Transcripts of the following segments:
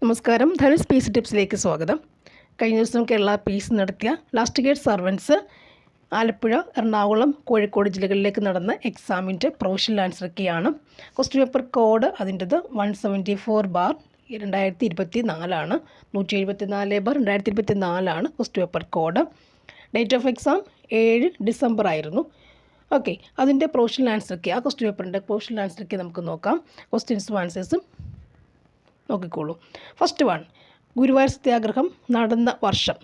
നമസ്കാരം. ധനുഷ് പീസ് ടിപ്സിലേക്ക് സ്വാഗതം. കഴിഞ്ഞ ദിവസം കേരള പീസ് നടത്തിയ last grade servants Alappuzha, Ernakulam, Kozhikode ജില്ലകളിലേക്ക് നടന്ന എക്സാമിൻ്റെ പ്രൊഫഷണൽ ആൻസർ കീയാണ്. ക്വസ്റ്റ്യൻ പേപ്പർ കോഡ് അതിൻ്റെത് 174/2024 174/2024 question paper code. Date of exam 7 December ആയിരുന്നു. ഓക്കെ, അതിൻ്റെ പ്രൊഫഷണൽ ആൻസർ കീ, ആ ക്വസ്റ്റ്യൻ പേപ്പറിൻ്റെ പ്രൊഫഷണൽ ആൻസർ കീ നമുക്ക് നോക്കാം. ക്വസ്റ്റ്യൻസും ആൻസേഴ്സും നോക്കിക്കോളൂ. ഫസ്റ്റ് വൺ, ഗുരുവായൂർ സത്യാഗ്രഹം നടന്ന വർഷം.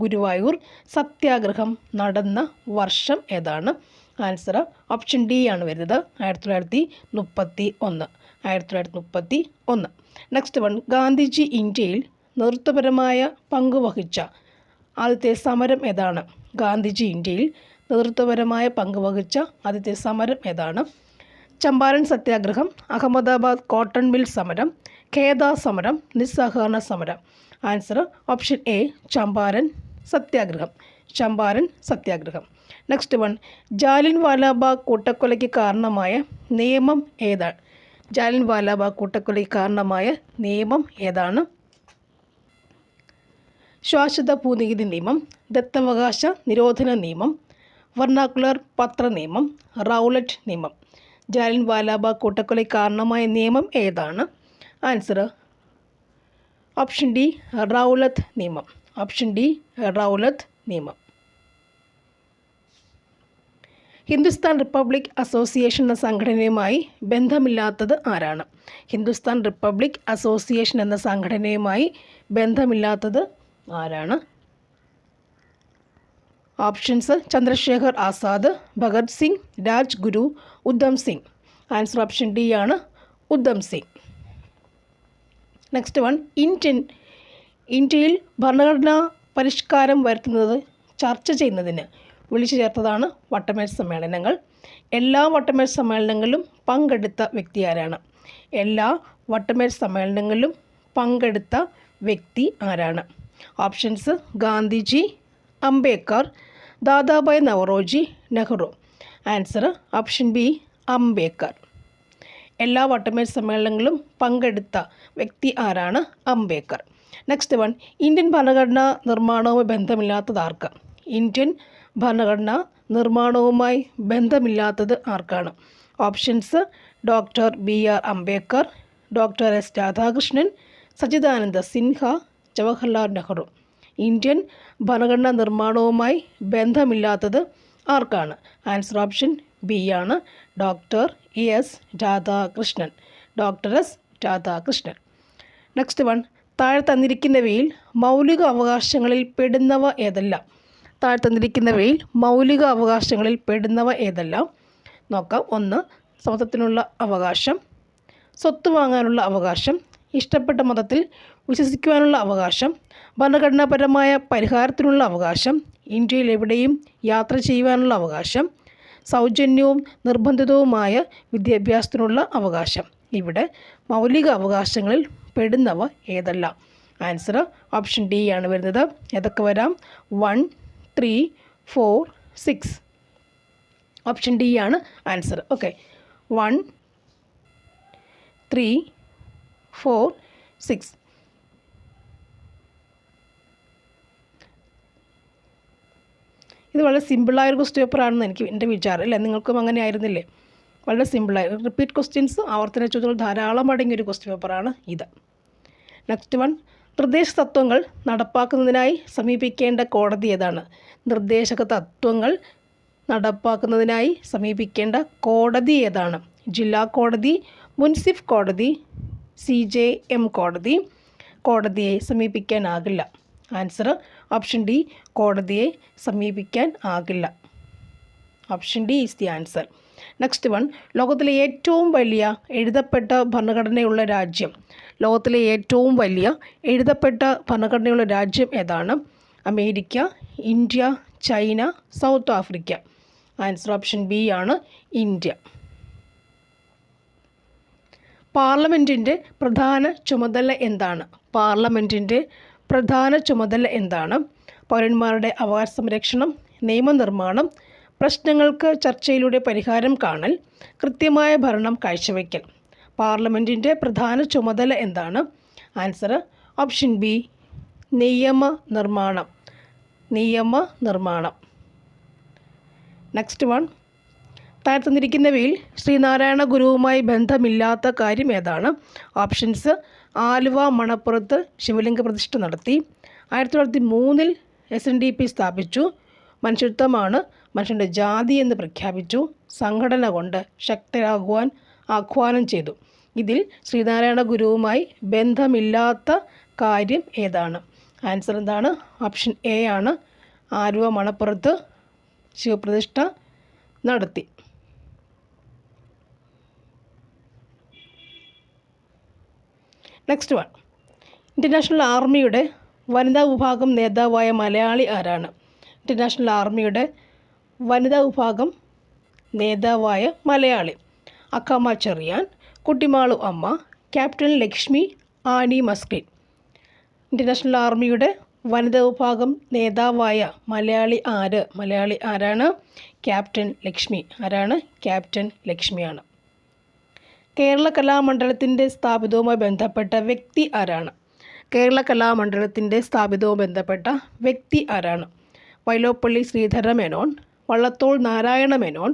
ഗുരുവായൂർ സത്യാഗ്രഹം നടന്ന വർഷം ഏതാണ്? ആൻസർ ഓപ്ഷൻ ഡി ആണ് വരുന്നത്, 1931. 1931. നെക്സ്റ്റ് വൺ, ഗാന്ധിജി ഇന്ത്യയിൽ നേതൃത്വപരമായ പങ്കുവഹിച്ച ആദ്യത്തെ സമരം ഏതാണ്? ഗാന്ധിജി ഇന്ത്യയിൽ നേതൃത്വപരമായ പങ്കുവഹിച്ച ആദ്യത്തെ സമരം ഏതാണ്? ചമ്പാരൻ സത്യാഗ്രഹം, അഹമ്മദാബാദ് കോട്ടൺ മിൽ സമരം, ഖേദ സമരം, നിസ്സഹകരണ സമരം. ആൻസർ ഓപ്ഷൻ എ, ചമ്പാരൻ സത്യാഗ്രഹം. ചമ്പാരൻ സത്യാഗ്രഹം. നെക്സ്റ്റ് വൺ, ജാലിയൻ വാലാബാഗ് കൂട്ടക്കൊലയ്ക്ക് കാരണമായ നിയമം ഏതാണ്? ജാലിയൻ വാലാബാഗ് കൂട്ടക്കൊലയ്ക്ക് കാരണമായ നിയമം ഏതാണ്? ശാശ്വത ഭൂനികുതി നിയമം, ദത്തവകാശ നിരോധന നിയമം, വെർണാക്കുലർ പത്ര നിയമം, റൗലറ്റ് നിയമം. ജാലിയൻ വാലാബാഗ് കൂട്ടക്കൊലയ്ക്ക് കാരണമായ നിയമം ഏതാണ്? ആൻസർ ഓപ്ഷൻ ഡി, റൗലത്ത് നിയമം. ഓപ്ഷൻ ഡി, റൗലത്ത് നിയമം. ഹിന്ദുസ്ഥാൻ റിപ്പബ്ലിക് അസോസിയേഷൻ എന്ന സംഘടനയുമായി ബന്ധമില്ലാത്തത് ആരാണ്? ഹിന്ദുസ്ഥാൻ റിപ്പബ്ലിക് അസോസിയേഷൻ എന്ന സംഘടനയുമായി ബന്ധമില്ലാത്തത് ആരാണ്? Options: Chandrashekhar Azad, Bhagat Singh, Rajguru, Udham Singh. Answer option D ആണ്, ഉദ്ധം സിംഗ്. നെക്സ്റ്റ് വൺ, ഇന്ത്യയിൽ ഭരണഘടനാ പരിഷ്കാരം വരുത്തുന്നത് ചർച്ച ചെയ്യുന്നതിന് വിളിച്ചു ചേർത്തതാണ് വട്ടമേശ സമ്മേളനങ്ങൾ. എല്ലാ വട്ടമേശ സമ്മേളനങ്ങളിലും പങ്കെടുത്ത വ്യക്തി ആരാണ്? എല്ലാ വട്ടമേശ സമ്മേളനങ്ങളിലും പങ്കെടുത്ത വ്യക്തി ആരാണ്? Options: Gandhiji, Ambedkar, Dadabhai Naoroji, Nehru. Answer option B, Ambedkar. എല്ലാ വട്ടമേശ സമ്മേളനങ്ങളിലും പങ്കെടുത്ത വ്യക്തി ആരാണ്? അംബേദ്കർ. നെക്സ്റ്റ് വൺ, ഇന്ത്യൻ ഭരണഘടനാ നിർമ്മാണവുമായി ബന്ധമില്ലാത്തത് ആർക്ക്? ഇന്ത്യൻ ഭരണഘടനാ നിർമ്മാണവുമായി ബന്ധമില്ലാത്തത് ആർക്കാണ്? Options: doctor BR Ambedkar, doctor S Radhakrishnan, Sachchidananda Sinha, Jawaharlal Nehru. Indian ഭരണഘടനാ നിർമ്മാണവുമായി ബന്ധമില്ലാത്തത് ആർക്കാണ്? ആൻസർ ഓപ്ഷൻ ബി ആണ്, doctor S Radhakrishnan. Doctor S Radhakrishnan. Next one, താഴെ തന്നിരിക്കുന്നവയിൽ മൗലിക അവകാശങ്ങളിൽ പെടുന്നവ ഏതെല്ലാം? താഴെ തന്നിരിക്കുന്നവയിൽ മൗലിക അവകാശങ്ങളിൽ പെടുന്നവ ഏതെല്ലാം? നോക്കാം. 1, സമത്വത്തിനുള്ള അവകാശം, സ്വത്ത് വാങ്ങാനുള്ള അവകാശം, ഇഷ്ടപ്പെട്ട മതത്തിൽ വിശ്വസിക്കുവാനുള്ള അവകാശം, ഭരണഘടനാപരമായ പരിഹാരത്തിനുള്ള അവകാശം, ഇന്ത്യയിൽ എവിടെയും യാത്ര ചെയ്യുവാനുള്ള അവകാശം, സൗജന്യവും നിർബന്ധിതവുമായ വിദ്യാഭ്യാസത്തിനുള്ള അവകാശം. ഇവിടെ മൗലിക അവകാശങ്ങളിൽ പെടുന്നവ ഏതെല്ലാം? ആൻസർ ഓപ്ഷൻ ഡി ആണ് വരുന്നത്. ഏതൊക്കെ വരാം? 1, 3, 4, 6. ഓപ്ഷൻ ഡി ആണ് ആൻസർ. ഓക്കെ, 1, 3, 4, 6. ഇത് വളരെ സിമ്പിളായൊരു ക്വസ്റ്റ്യൻ പേപ്പറാണെന്ന് എൻ്റെ വിചാരം, അല്ലേ? നിങ്ങൾക്കും അങ്ങനെ ആയിരുന്നില്ലേ? വളരെ സിമ്പിളായി റിപ്പീറ്റ് ക്വസ്റ്റ്യൻസ്, ആവർത്തന ചോദ്യങ്ങൾ ധാരാളം അടങ്ങിയൊരു ക്വസ്റ്റ്യൻ പേപ്പറാണ് ഇത്. നെക്സ്റ്റ് വൺ, നിർദ്ദേശ തത്വങ്ങൾ നടപ്പാക്കുന്നതിനായി സമീപിക്കേണ്ട കോടതി ഏതാണ്? നിർദ്ദേശക തത്വങ്ങൾ നടപ്പാക്കുന്നതിനായി സമീപിക്കേണ്ട കോടതി ഏതാണ്? ജില്ലാ കോടതി, മുൻസിഫ് കോടതി, CJM കോടതി. കോടതിയെ സമീപിക്കാനാകില്ല. ആൻസർ ഓപ്ഷൻ ഡി, കോടതിയെ സമീപിക്കാൻ ആകില്ല. Option D is the answer. Next one, ലോകത്തിലെ ഏറ്റവും വലിയ എഴുതപ്പെട്ട ഭരണഘടനയുള്ള രാജ്യം. ലോകത്തിലെ ഏറ്റവും വലിയ എഴുതപ്പെട്ട ഭരണഘടനയുള്ള രാജ്യം ഏതാണ്? America, India, China, south Africa. Answer option B ആണ്, ഇന്ത്യ. പാർലമെൻറ്റിൻ്റെ പ്രധാന ചുമതല എന്താണ്? പാർലമെൻറ്റിൻ്റെ പ്രധാന ചുമതല എന്താണ്? പൗരന്മാരുടെ അവകാശ സംരക്ഷണം, നിയമനിർമ്മാണം, പ്രശ്നങ്ങൾക്ക് ചർച്ചയിലൂടെ പരിഹാരം കാണൽ, കൃത്യമായ ഭരണം കാഴ്ചവയ്ക്കൽ. പാർലമെൻറ്റിൻ്റെ പ്രധാന ചുമതല എന്താണ്? ആൻസർ ഓപ്ഷൻ ബി നിയമനിർമ്മാണം. നെക്സ്റ്റ് വൺ, താഴെ തന്നിരിക്കുന്നവയിൽ ശ്രീനാരായണ ഗുരുവുമായി ബന്ധമില്ലാത്ത കാര്യം ഏതാണ്? ഓപ്ഷൻസ്: ആലുവ മണപ്പുറത്ത് ശിവലിംഗ പ്രതിഷ്ഠ നടത്തി, 1903 SNDP സ്ഥാപിച്ചു, മനുഷ്യത്വമാണ് മനുഷ്യൻ്റെ ജാതി എന്ന് പ്രഖ്യാപിച്ചു, സംഘടന കൊണ്ട് ശക്തരാകുവാൻ ആഹ്വാനം ചെയ്തു. ഇതിൽ ശ്രീനാരായണ ഗുരുവുമായി ബന്ധമില്ലാത്ത കാര്യം ഏതാണ്? ആൻസർ എന്താണ്? ഓപ്ഷൻ എ ആണ്, ആലുവ മണപ്പുറത്ത് ശിവപ്രതിഷ്ഠ നടത്തി. നെക്സ്റ്റ് വൺ, ഇൻ്റർനാഷണൽ ആർമിയുടെ വനിതാ വിഭാഗം നേതാവായ മലയാളി ആരാണ്? ഇൻ്റർനാഷണൽ ആർമിയുടെ വനിതാ വിഭാഗം നേതാവായ മലയാളി: അക്കമ്മ ചെറിയാൻ, കുട്ടിമാളു അമ്മ, ക്യാപ്റ്റൻ ലക്ഷ്മി, ആനി മസ്കിൻ. ഇൻ്റർനാഷണൽ ആർമിയുടെ വനിതാ വിഭാഗം നേതാവായ മലയാളി ആരാണ്? ക്യാപ്റ്റൻ ലക്ഷ്മി. ആരാണ്? ക്യാപ്റ്റൻ ലക്ഷ്മിയാണ്. കേരള കലാമണ്ഡലത്തിൻ്റെ സ്ഥാപിതവുമായി ബന്ധപ്പെട്ട വ്യക്തി ആരാണ്? കേരള കലാമണ്ഡലത്തിൻ്റെ സ്ഥാപിതവുമായി ബന്ധപ്പെട്ട വ്യക്തി ആരാണ്? Vyloppilli Sreedhara Menon, Vallathol Narayana Menon,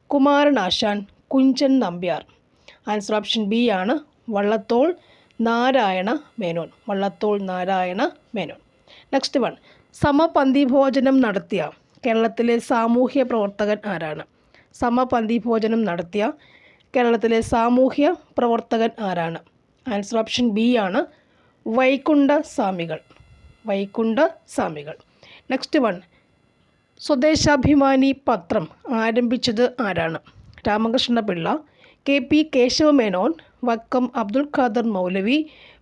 Kumaranasan, Kunchan Nambiar. Answer option B ആണ്, വള്ളത്തോൾ നാരായണ മേനോൻ. നെക്സ്റ്റ് വൺ, സമപന്തി ഭോജനം നടത്തിയ കേരളത്തിലെ സാമൂഹ്യ പ്രവർത്തകൻ ആരാണ്? സമപന്തി ഭോജനം നടത്തിയ കേരളത്തിലെ സാമൂഹ്യ പ്രവർത്തകൻ ആരാണ്? ആൻസർ ഓപ്ഷൻ ബി ആണ്, വൈകുണ്ഠ സ്വാമികൾ. നെക്സ്റ്റ് വൺ, സ്വദേശാഭിമാനി പത്രം ആരംഭിച്ചത് ആരാണ്? Ramakrishna Pillai, KP Kesava Menon, Vakkom Abdul Khader Moulavi,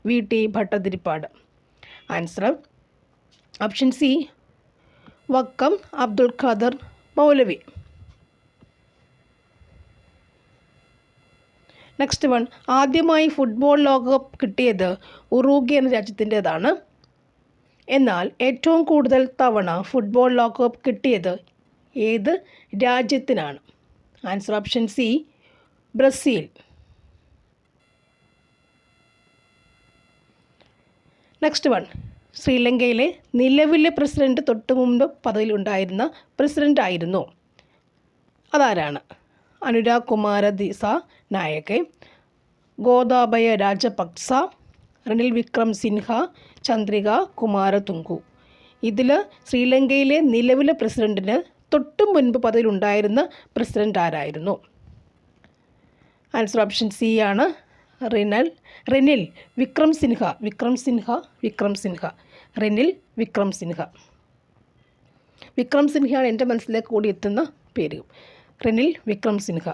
VT Bhattathiripad. Answer option C, Vakkom Abdul Khader Moulavi. Next one, ആദ്യമായി ഫുട്ബോൾ ലോകകപ്പ് കിട്ടിയത് ഉറുഗ്വേ എന്ന രാജ്യത്തിൻ്റേതാണ്. എന്നാൽ ഏറ്റവും കൂടുതൽ തവണ ഫുട്ബോൾ ലോകകപ്പ് കിട്ടിയത് ഏത് രാജ്യത്തിനാണ്? Answer option C, Brazil. Next one, ശ്രീലങ്കയിലെ നിലവിലെ പ്രസിഡന്റ് തൊട്ടു മുമ്പ് പദവിയിലുണ്ടായിരുന്ന പ്രസിഡന്റ് ആയിരുന്നു. അതാരാണ്? അനുരാഗ് കുമാര ദിസ നായകെ, ഗോതാബയ രാജപക്സ, റനിൽ വിക്രം സിൻഹ, ചന്ദ്രിക കുമാരതുംഗു. ഇതിൽ ശ്രീലങ്കയിലെ നിലവിലെ പ്രസിഡന്റിന് തൊട്ടു മുൻപ് പദവിയിലുണ്ടായിരുന്ന പ്രസിഡന്റ് ആരായിരുന്നു? ആൻസർ ഓപ്ഷൻ സി ആണ്, റനിൽ വിക്രം സിൻഹ. റനിൽ വിക്രം സിൻഹ. വിക്രം സിൻഹയാണ് എൻ്റെ മനസ്സിലേക്ക് കൂടി എത്തുന്ന പേര്, Ranil Vikram Sinha.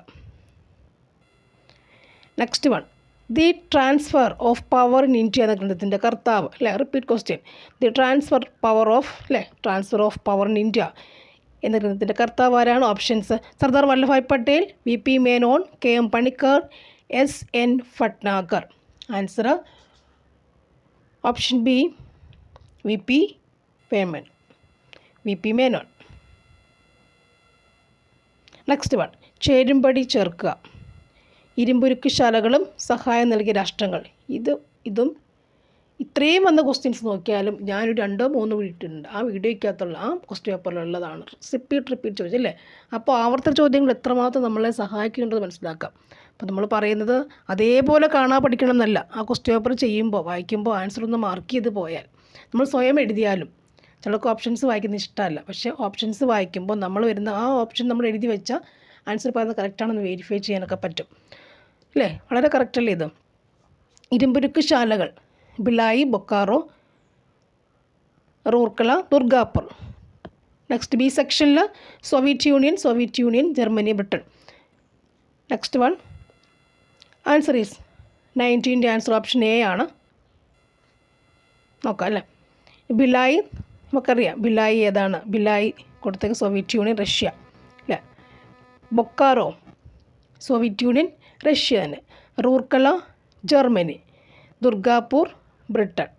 Next one, the transfer of power in India എന്ന ഗ്രന്ഥത്തിൻ്റെ കർത്താവ്. Repeat question. The transfer of power in India എന്ന ഗ്രന്ഥത്തിൻ്റെ കർത്താവ് ആരാണ്? Options: Sardar Vallabhbhai Patel, VP Menon, KM Panikkar, SN Bhatnagar. Answer option B, VP Menon. Next one, ചേരുംപടി ചേർക്കുക. ഇരുമ്പുരുക്കുശാലകളും സഹായം നൽകിയ രാഷ്ട്രങ്ങൾ. ഇതും ഇത്രയും വന്ന ക്വസ്റ്റ്യൻസ് നോക്കിയാലും ഞാനൊരു 2-3 വീട്ടിട്ടുണ്ട്. ആ വീഡിയോയ്ക്കകത്തുള്ള ആ ക്വസ്റ്റ്യൻ പേപ്പറിലുള്ളതാണ്. റിപ്പീറ്റ് ചോദിച്ചല്ലേ. അപ്പോൾ ആവർത്തന ചോദ്യങ്ങൾ എത്രമാത്രം നമ്മളെ സഹായിക്കുന്നുണ്ടെന്ന് മനസ്സിലാക്കാം. അപ്പോൾ നമ്മൾ പറയുന്നത് അതേപോലെ കാണാൻ പഠിക്കണം എന്നല്ല. ആ ക്വസ്റ്റ്യൻ പേപ്പർ വായിക്കുമ്പോൾ ആൻസർ ഒന്ന് മാർക്ക് ചെയ്ത് പോയാൽ നമ്മൾ സ്വയം എഴുതിയാലും, ചിലർക്ക് ഓപ്ഷൻസ് വായിക്കുന്നത് ഇഷ്ടമല്ല, പക്ഷേ ഓപ്ഷൻസ് വായിക്കുമ്പോൾ നമ്മൾ വരുന്ന ആ ഓപ്ഷൻ നമ്മൾ എഴുതി വെച്ചാൽ ആൻസർ പറയുന്നത് കറക്റ്റാണെന്ന് വെരിഫൈ ചെയ്യാനൊക്കെ പറ്റും അല്ലേ. വളരെ കറക്റ്റല്ലേ ഇത്? ഇരുമ്പുരുക്കുശാലകൾ: ഭിലായി, ബൊക്കാറോ, റൂർക്കല, ദുർഗാപൂർ. നെക്സ്റ്റ് ബി സെക്ഷനിൽ Soviet union, Germany, Britain. Next one, answer is 19. Answer option A ആണ്. നോക്കാം അല്ലേ. ഭിലായി നമുക്കറിയാം, ഭിലായി ഏതാണ്? ഭിലായി കൊടുത്തേക്ക് സോവിയറ്റ് യൂണിയൻ, റഷ്യ അല്ലേ. ബൊക്കാറോ സോവിയറ്റ് യൂണിയൻ, റഷ്യ തന്നെ. Rourkela Germany, Durgapur Britain.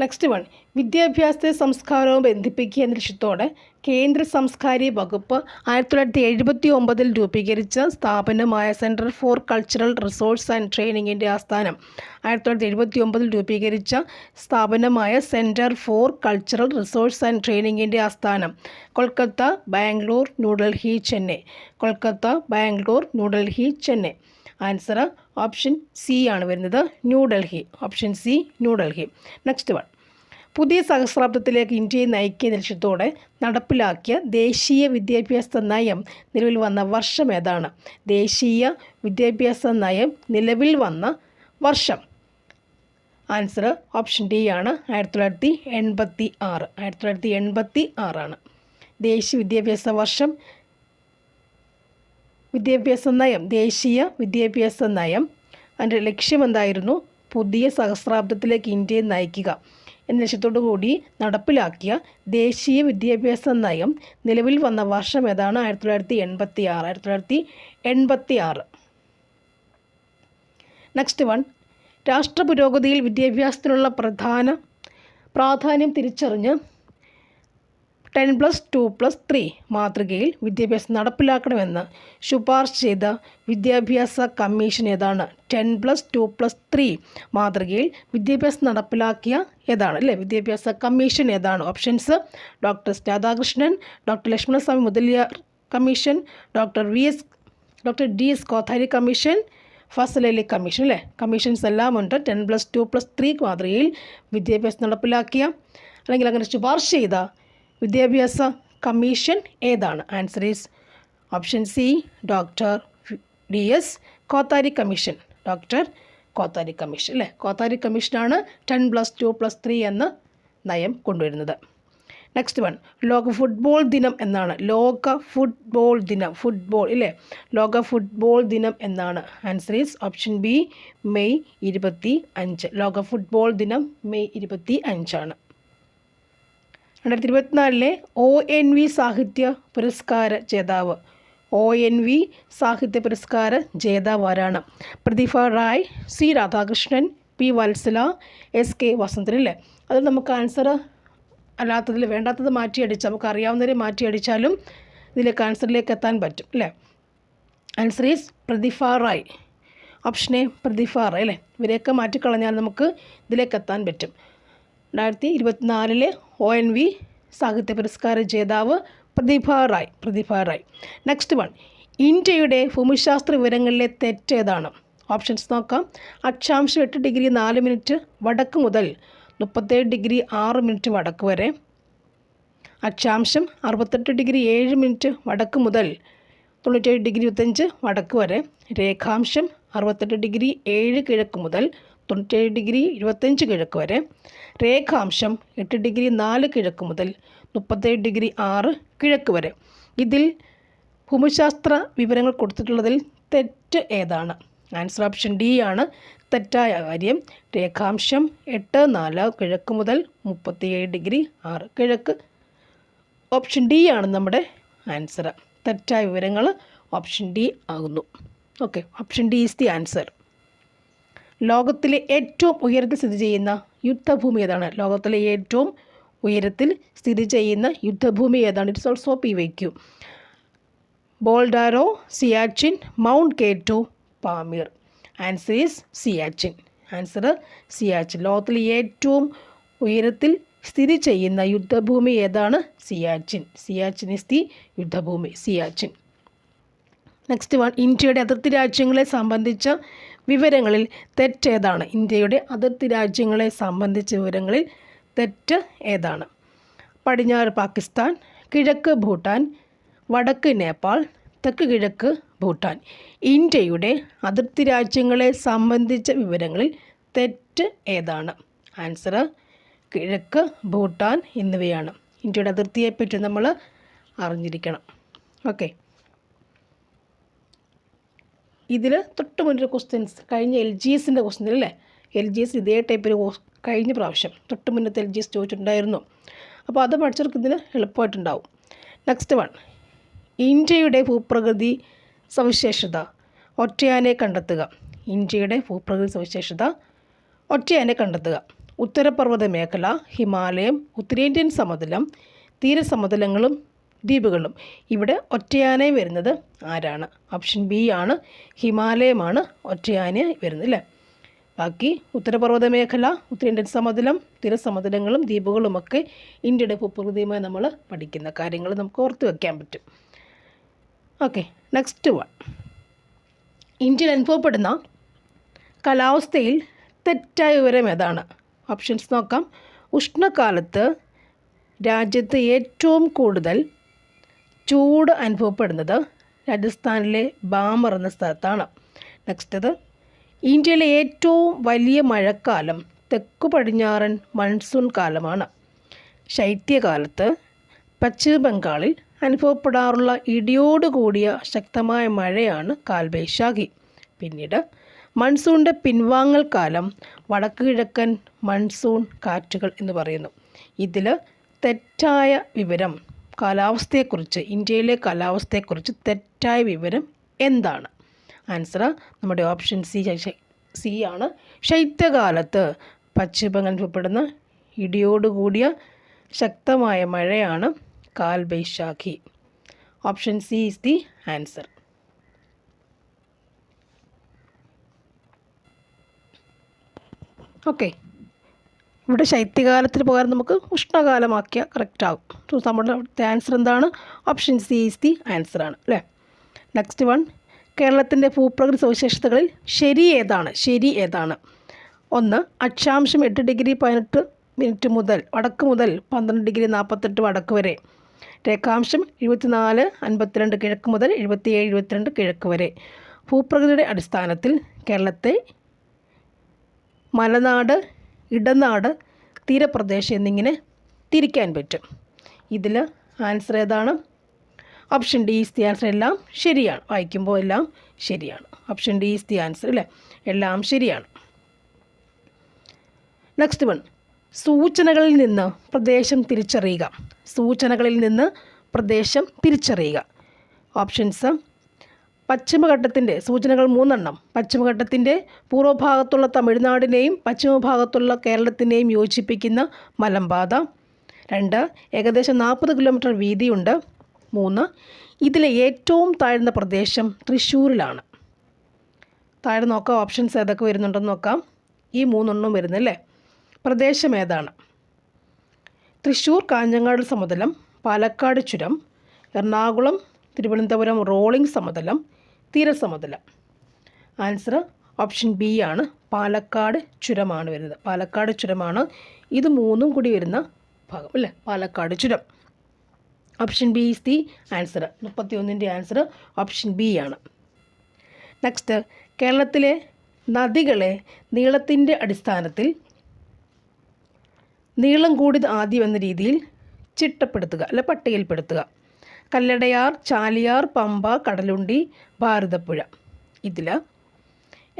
Next one, വിദ്യാഭ്യാസത്തെ സംസ്കാരവും ബന്ധിപ്പിക്കുക എന്ന ലക്ഷ്യത്തോടെ കേന്ദ്ര സാംസ്കാരിക വകുപ്പ് 1979 രൂപീകരിച്ച സ്ഥാപനമായ centre for cultural resource and ട്രെയിനിങ്ങിൻ്റെ ആസ്ഥാനം. 1979 രൂപീകരിച്ച സ്ഥാപനമായ centre for cultural resource and ട്രെയിനിങ്ങിൻ്റെ ആസ്ഥാനം Kolkata, Bangalore, New Delhi, Chennai. Kolkata, Bangalore, New Delhi, Chennai. Answer option C ആണ് വരുന്നത്, New Delhi. Option C, New Delhi. Next one. പുതിയ സഹസ്രാബ്ദത്തിലേക്ക് ഇന്ത്യയെ നയിക്കിയ ലക്ഷ്യത്തോടെ നടപ്പിലാക്കിയ ദേശീയ വിദ്യാഭ്യാസ നയം നിലവിൽ വന്ന വർഷം ഏതാണ്? ദേശീയ വിദ്യാഭ്യാസ നയം നിലവിൽ വന്ന വർഷം. ആൻസർ ഓപ്ഷൻ ഡി ആണ്, 1986. 1986 ആണ് ദേശീയ വിദ്യാഭ്യാസ വർഷം. വിദ്യാഭ്യാസ നയം, ദേശീയ വിദ്യാഭ്യാസ നയം അതിൻ്റെ ലക്ഷ്യം എന്തായിരുന്നു? പുതിയ സഹസ്രാബ്ദത്തിലേക്ക് ഇന്ത്യയെ നയിക്കുക എന്ന ലക്ഷ്യത്തോടു കൂടി നടപ്പിലാക്കിയ ദേശീയ വിദ്യാഭ്യാസ നയം നിലവിൽ വന്ന വർഷം ഏതാണ്? 1986. 1986. Next one. രാഷ്ട്ര പുരോഗതിയിൽ വിദ്യാഭ്യാസത്തിനുള്ള പ്രാധാന്യം തിരിച്ചറിഞ്ഞ് 10+2+3 മാതൃകയിൽ വിദ്യാഭ്യാസം നടപ്പിലാക്കണമെന്ന് ശുപാർശ ചെയ്ത വിദ്യാഭ്യാസ കമ്മീഷൻ ഏതാണ്? 10+2+3 മാതൃകയിൽ വിദ്യാഭ്യാസം നടപ്പിലാക്കിയ ഏതാണ് അല്ലേ? വിദ്യാഭ്യാസ കമ്മീഷൻ ഏതാണ്? Options: doctor Radhakrishnan, doctor Lakshmanaswami Mudaliar commission, doctor DS Kothari commission, Fazal Ali commission അല്ലേ? കമ്മീഷൻസ് എല്ലാം ഉണ്ട്. 10+2+3 മാതൃകയിൽ വിദ്യാഭ്യാസം നടപ്പിലാക്കിയ അല്ലെങ്കിൽ അങ്ങനെ ശുപാർശ ചെയ്ത വിദ്യാഭ്യാസ കമ്മീഷൻ ഏതാണ്? Answer is option C, doctor DS Kothari commission. Doctor Kothari commission അല്ലേ? കോത്താരി കമ്മീഷനാണ് 10+2+3 എന്ന നയം കൊണ്ടുവരുന്നത്. Next one. ലോക ഫുട്ബോൾ ദിനം എന്നാണ്? ലോക ഫുട്ബോൾ ദിനം, ഫുട്ബോൾ ഇല്ലേ? ലോക ഫുട്ബോൾ ദിനം എന്നാണ്? Answer is option B, May 25. ലോക ഫുട്ബോൾ ദിനം മെയ് 25 ആണ്. 2024 ONV സാഹിത്യ പുരസ്കാര ജേതാവ്. ONV സാഹിത്യ പുരസ്കാര ജേതാവ് ആരാണ്? Prathibha Ray, C Radhakrishnan, P Valsala, SK Vasanthan അല്ലേ? അത് നമുക്ക് ആൻസർ അല്ലാത്തതിൽ വേണ്ടാത്തത് മാറ്റിയടിച്ച് നമുക്ക് അറിയാവുന്നവരെ മാറ്റിയടിച്ചാലും ഇതിലേക്ക് ആൻസറിലേക്ക് എത്താൻ പറ്റും അല്ലേ? Answer is Prathibha Ray. Option A, Prathibha Ray അല്ലേ? ഇവരെയൊക്കെ മാറ്റിക്കളഞ്ഞാൽ നമുക്ക് ഇതിലേക്ക് എത്താൻ പറ്റും. 2024 ONV സാഹിത്യ പുരസ്കാര ജേതാവ് പ്രതിഭ റായ്. Next one. ഇന്ത്യയുടെ ഭൂമിശാസ്ത്ര വിവരങ്ങളിലെ തെറ്റ് ഏതാണ്? ഓപ്ഷൻസ് നോക്കാം. അക്ഷാംശം 8 ഡിഗ്രി 4 മിനിറ്റ് വടക്ക് മുതൽ 37 ഡിഗ്രി 6 മിനിറ്റ് വടക്ക് വരെ. അക്ഷാംശം 68 ഡിഗ്രി 7 മിനിറ്റ് വടക്ക് മുതൽ 97 ഡിഗ്രി 25 വടക്ക് വരെ. രേഖാംശം 68 ഡിഗ്രി 7 കിഴക്ക് മുതൽ 97 ഡിഗ്രി 25 കിഴക്ക് വരെ. രേഖാംശം 8 ഡിഗ്രി 4 കിഴക്ക് മുതൽ 37 ഡിഗ്രി 6 കിഴക്ക് വരെ. ഇതിൽ ഭൂമിശാസ്ത്ര വിവരങ്ങൾ കൊടുത്തിട്ടുള്ളതിൽ തെറ്റ് ഏതാണ്? ആൻസർ ഓപ്ഷൻ ഡി ആണ്, തെറ്റായ കാര്യം. രേഖാംശം 8-4 കിഴക്ക് മുതൽ 37 ഡിഗ്രി 6 കിഴക്ക്. ഓപ്ഷൻ ഡി ആണ് നമ്മുടെ ആൻസർ. തെറ്റായ വിവരങ്ങൾ ഓപ്ഷൻ ഡി ആകുന്നു. Okay, option D is the answer. ലോകത്തിലെ ഏറ്റവും ഉയരത്തിൽ സ്ഥിതി ചെയ്യുന്ന യുദ്ധഭൂമി ഏതാണ്? ലോകത്തിലെ ഏറ്റവും ഉയരത്തിൽ സ്ഥിതി ചെയ്യുന്ന യുദ്ധഭൂമി ഏതാണ്? It's also PYQ. ബോൾഡാരോ, Siachen, mount K2, Pamir. Answer is Siachen. Answer Siachen. ലോകത്തിലെ ഏറ്റവും ഉയരത്തിൽ സ്ഥിതി ചെയ്യുന്ന യുദ്ധഭൂമി ഏതാണ്? സിയാച്ചിൻ. സിയാച്ചിൻ ഈസ് ദി യുദ്ധഭൂമി, സിയാച്ചിൻ. Next one. ഇന്ത്യയുടെ അതിർത്തി രാജ്യങ്ങളെ സംബന്ധിച്ച വിവരങ്ങളിൽ തെറ്റ് ഏതാണ്? ഇന്ത്യയുടെ അതിർത്തി രാജ്യങ്ങളെ സംബന്ധിച്ച വിവരങ്ങളിൽ തെറ്റ് ഏതാണ്? പടിഞ്ഞാറ് പാകിസ്ഥാൻ, കിഴക്ക് ഭൂട്ടാൻ, വടക്ക് നേപ്പാൾ, തെക്ക് കിഴക്ക് ഭൂട്ടാൻ. ഇന്ത്യയുടെ അതിർത്തി രാജ്യങ്ങളെ സംബന്ധിച്ച വിവരങ്ങളിൽ തെറ്റ് ഏതാണ്? ആൻസർ കിഴക്ക് ഭൂട്ടാൻ എന്നിവയാണ്. ഇന്ത്യയുടെ അതിർത്തിയെപ്പറ്റി നമ്മൾ അറിഞ്ഞിരിക്കണം. ഓക്കെ, ഇതിൽ തൊട്ട് മുന്നൊരു ക്വസ്റ്റ്യൻസ് കഴിഞ്ഞ LGSൻ്റെ ക്വസ്റ്റ്യൻ അല്ലേ? LGS ഇതേ ടൈപ്പിൽ കഴിഞ്ഞ പ്രാവശ്യം തൊട്ട് മുന്നത്തെ LGS ചോദിച്ചിട്ടുണ്ടായിരുന്നു. അപ്പോൾ അത് പഠിച്ചവർക്ക് ഇതിന് എളുപ്പമായിട്ടുണ്ടാവും. Next one. ഇന്ത്യയുടെ ഭൂപ്രകൃതി സവിശേഷത ഒറ്റയാനെ കണ്ടെത്തുക. ഇന്ത്യയുടെ ഭൂപ്രകൃതി സവിശേഷത ഒറ്റയാനെ കണ്ടെത്തുക. ഉത്തരപർവ്വത മേഖല, ഹിമാലയം, ഉത്തരേന്ത്യൻ സമതലം, തീരസമതലങ്ങളും ദ്വീപുകളും. ഇവിടെ ഒറ്റയാനായി വരുന്നത് ആരാണ്? ഓപ്ഷൻ ബി ആണ്, ഹിമാലയമാണ് ഒറ്റയാനായി വരുന്നത് അല്ലേ. ബാക്കി ഉത്തരപർവ്വത മേഖല, ഉത്തരേന്ത്യൻ സമതലം, തീരസമതലങ്ങളും ദ്വീപുകളുമൊക്കെ ഇന്ത്യയുടെ ഭൂപ്രകൃതിയുമായി നമ്മൾ പഠിക്കുന്ന കാര്യങ്ങൾ നമുക്ക് ഓർത്ത് വയ്ക്കാൻ പറ്റും. Okay, next one. ഇന്ത്യയിൽ അനുഭവപ്പെടുന്ന കാലാവസ്ഥയിൽ തെറ്റായ വിവരം ഏതാണ്? ഓപ്ഷൻസ് നോക്കാം. ഉഷ്ണകാലത്ത് രാജ്യത്ത് ഏറ്റവും കൂടുതൽ ചൂട് അനുഭവപ്പെടുന്നത് രാജസ്ഥാനിലെ ബാമർ എന്ന സ്ഥലത്താണ്. നെക്സ്റ്റത്, ഇന്ത്യയിലെ ഏറ്റവും വലിയ മഴക്കാലം തെക്കു പടിഞ്ഞാറൻ മൺസൂൺ കാലമാണ്. ശൈത്യകാലത്ത് പശ്ചിമ ബംഗാളിൽ അനുഭവപ്പെടാറുള്ള ഇടിയോടുകൂടിയ ശക്തമായ മഴയാണ് കാൽബൈശാഖി. പിന്നീട് മൺസൂണിൻ്റെ പിൻവാങ്ങൽ കാലം വടക്ക് കിഴക്കൻ മൺസൂൺ കാറ്റുകൾ എന്ന് പറയുന്നു. ഇതിൽ തെറ്റായ വിവരം കാലാവസ്ഥയെക്കുറിച്ച്, ഇന്ത്യയിലെ കാലാവസ്ഥയെക്കുറിച്ച് തെറ്റായ വിവരം എന്താണ്? ആൻസർ നമ്മുടെ ഓപ്ഷൻ സി ആണ്. ശൈത്യകാലത്ത് പശ്ചിമ ബംഗാളിൽ അനുഭവപ്പെടുന്ന ഇടിയോടുകൂടിയ ശക്തമായ മഴയാണ് Kalbaishakhi. Option C is the answer. Okay, ഇവിടെ ശൈത്യകാലത്തിന് പകരം നമുക്ക് ഉഷ്ണകാലമാക്കിയാൽ കറക്റ്റ് ആകും. സോ നമ്മുടെ ആൻസർ എന്താണ്? Option C is the answer ആണ് അല്ലേ. Next one. കേരളത്തിൻ്റെ ഭൂപ്രകൃതി സവിശേഷതകളിൽ ശരി ഏതാണ്? 1. അക്ഷാംശം 8 ഡിഗ്രി 18 മിനിറ്റ് മുതൽ വടക്ക് മുതൽ 12 ഡിഗ്രി 48 വടക്ക് വരെ. രേഖാംശം 74 52 കിഴക്ക് മുതൽ 77 22 കിഴക്ക് വരെ. ഭൂപ്രകൃതിയുടെ അടിസ്ഥാനത്തിൽ കേരളത്തെ മലനാട്, ഇടനാട്, തീരപ്രദേശം എന്നിങ്ങനെ തിരിക്കാൻ പറ്റും. ഇതിൽ ആൻസർ ഏതാണ്? Option D is the answer. എല്ലാം ശരിയാണ്. വായിക്കുമ്പോൾ എല്ലാം ശരിയാണ്. Option D is the answer അല്ലേ. എല്ലാം ശരിയാണ്. Next one. സൂചനകളിൽ നിന്ന് പ്രദേശം തിരിച്ചറിയുക. ഓപ്ഷൻസ്. പശ്ചിമഘട്ടത്തിൻ്റെ സൂചനകൾ 3 പശ്ചിമഘട്ടത്തിൻ്റെ പൂർവ്വഭാഗത്തുള്ള തമിഴ്നാടിനെയും പശ്ചിമഭാഗത്തുള്ള കേരളത്തിനെയും യോജിപ്പിക്കുന്ന മലമ്പാത. 2. ഏകദേശം 40 കിലോമീറ്റർ വീതിയുണ്ട്. 3. ഇതിലെ ഏറ്റവും താഴ്ന്ന പ്രദേശം തൃശ്ശൂരിലാണ്. താഴെ നോക്കാം ഓപ്ഷൻസ് ഏതൊക്കെ വരുന്നുണ്ടെന്ന് നോക്കാം. ഈ 3 വരുന്നല്ലേ. പ്രദേശം ഏതാണ്? തൃശ്ശൂർ കാഞ്ഞങ്ങാട് സമതലം, പാലക്കാട് ചുരം, എറണാകുളം തിരുവനന്തപുരം റോളിംഗ് സമതലം, തീരസമതലം. ആൻസർ ഓപ്ഷൻ ബി ആണ്, പാലക്കാട് ചുരമാണ് വരുന്നത്. പാലക്കാട് ചുരമാണ് ഇത് 3 കൂടി വരുന്ന ഭാഗം അല്ലേ, പാലക്കാട് ചുരം. Option B is the answer. 31ൻ്റെ ആൻസർ ഓപ്ഷൻ ബി ആണ്. നെക്സ്റ്റ്. കേരളത്തിലെ നദികളെ നീളത്തിൻ്റെ അടിസ്ഥാനത്തിൽ നീളം കൂടിയത് ആദ്യം എന്ന രീതിയിൽ ചിട്ടപ്പെടുത്തുക അല്ലെ പട്ടികയിൽപ്പെടുത്തുക. കല്ലടയാർ, ചാലിയാർ, പമ്പ, കടലുണ്ടി, ഭാരതപ്പുഴ. ഇതിൽ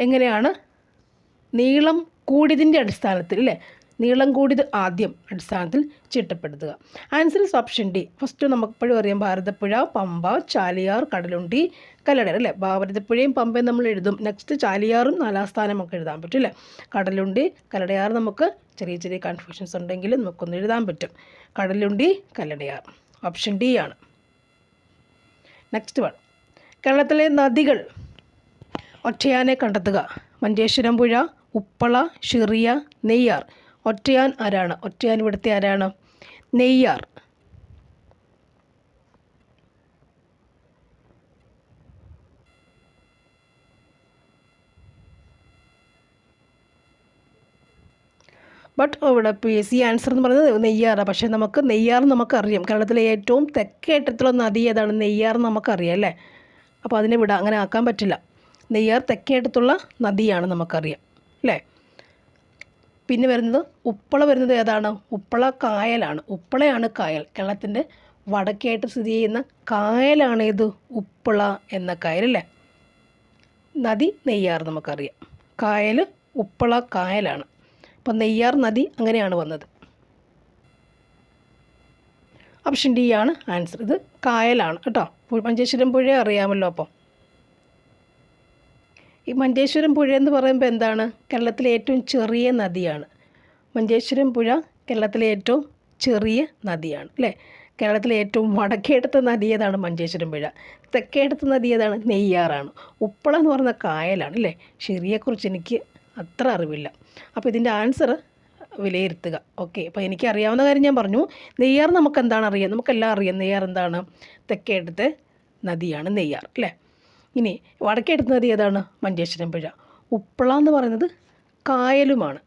എങ്ങനെയാണ് നീളം കൂടിയതിൻ്റെ അടിസ്ഥാനത്തിൽ അല്ലേ, നീളം കൂടിയത് ആദ്യം അടിസ്ഥാനത്തിൽ ചിട്ടപ്പെടുത്തുക. Answer is option D. First നമുക്ക് എപ്പോഴും അറിയാം ഭാരതപ്പുഴ, പമ്പ, ചാലിയാർ, കടലുണ്ടി, കല്ലടയാർ അല്ലേ. ഭാരതപ്പുഴയും പമ്പയും നമ്മൾ എഴുതും. നെക്സ്റ്റ് ചാലിയാറും 4ാം സ്ഥാനം നമുക്ക് എഴുതാൻ പറ്റും അല്ലേ. കടലുണ്ടി, കല്ലടയാർ നമുക്ക് ചെറിയ കൺഫ്യൂഷൻസ് ഉണ്ടെങ്കിൽ നമുക്കൊന്ന് എഴുതാൻ പറ്റും. കടലുണ്ടി, കല്ലടയാർ. ഓപ്ഷൻ ഡി ആണ്. Next one. കേരളത്തിലെ നദികൾ ഒറ്റയാനെ കണ്ടെത്തുക. മഞ്ചേശ്വരം പുഴ, ഉപ്പള, ഷിറിയ, നെയ്യാർ. ഒറ്റയാൻ ആരാണ്? ഒറ്റയാൻ ഇവിടുത്തെ ആരാണ്? നെയ്യാർ. ബട്ട് ഇവിടെ PSC ആൻസർ എന്ന് പറയുന്നത് നെയ്യാറാണ്. പക്ഷേ നെയ്യാർ നമുക്കറിയാം. കേരളത്തിലെ ഏറ്റവും തെക്കേറ്റത്തുള്ള നദി ഏതാണ്? നെയ്യാർ നമുക്കറിയാം അല്ലേ. അപ്പോൾ അതിനെ അങ്ങനെ ആക്കാൻ പറ്റില്ല. നെയ്യാർ തെക്കേറ്റത്തുള്ള നദിയാണ് നമുക്കറിയാം അല്ലേ. പിന്നെ വരുന്നത് ഉപ്പള വരുന്നത് ഏതാണ്? ഉപ്പള കായലാണ്. ഉപ്പളയാണ് കായൽ. കേരളത്തിൻ്റെ വടക്കേയിട്ട് സ്ഥിതി ചെയ്യുന്ന കായലാണ് ഇത് ഉപ്പള എന്ന കായൽ അല്ലേ. നദി നെയ്യാർ നമുക്കറിയാം. കായൽ ഉപ്പള കായലാണ്. അപ്പം നെയ്യാർ നദി അങ്ങനെയാണ് വന്നത്. ഓപ്ഷൻ ഡി ആണ് ആൻസർ. ഇത് കായലാണ് കേട്ടോ. മഞ്ചേശ്വരം പുഴ അറിയാമല്ലോ. അപ്പോൾ ഈ മഞ്ചേശ്വരം പുഴ എന്ന് പറയുമ്പോൾ എന്താണ്? കേരളത്തിലെ ഏറ്റവും ചെറിയ നദിയാണ്. മഞ്ചേശ്വരം പുഴ കേരളത്തിലെ ഏറ്റവും ചെറിയ നദിയാണ് അല്ലേ. കേരളത്തിലെ ഏറ്റവും വടക്കേടത്തെ നദി ഏതാണ്? മഞ്ചേശ്വരം പുഴ. തെക്കേടത്തെ നദി ഏതാണ്? നെയ്യാറാണ്. ഉപ്പള എന്ന് പറയുന്ന കായലാണ് അല്ലേ. ഷിറിയെക്കുറിച്ച് എനിക്ക് അത്ര അറിവില്ല. അപ്പോൾ ഇതിൻ്റെ ആൻസർ വിലയിരുത്തുക. ഓക്കെ, അപ്പോൾ എനിക്കറിയാവുന്ന കാര്യം ഞാൻ പറഞ്ഞു. നെയ്യാർ നമുക്ക് എന്താണ് അറിയാം? നമുക്കെല്ലാം അറിയാം. നെയ്യാർ എന്താണ്? തെക്കേടത്തെ നദിയാണ് നെയ്യാർ അല്ലേ. ഇനി വടക്കേടത്തെ നദി ഏതാണ്? മഞ്ചേശ്വരം പുഴ. ഉപ്പള എന്ന് പറയുന്നത് കായലുമാണ്.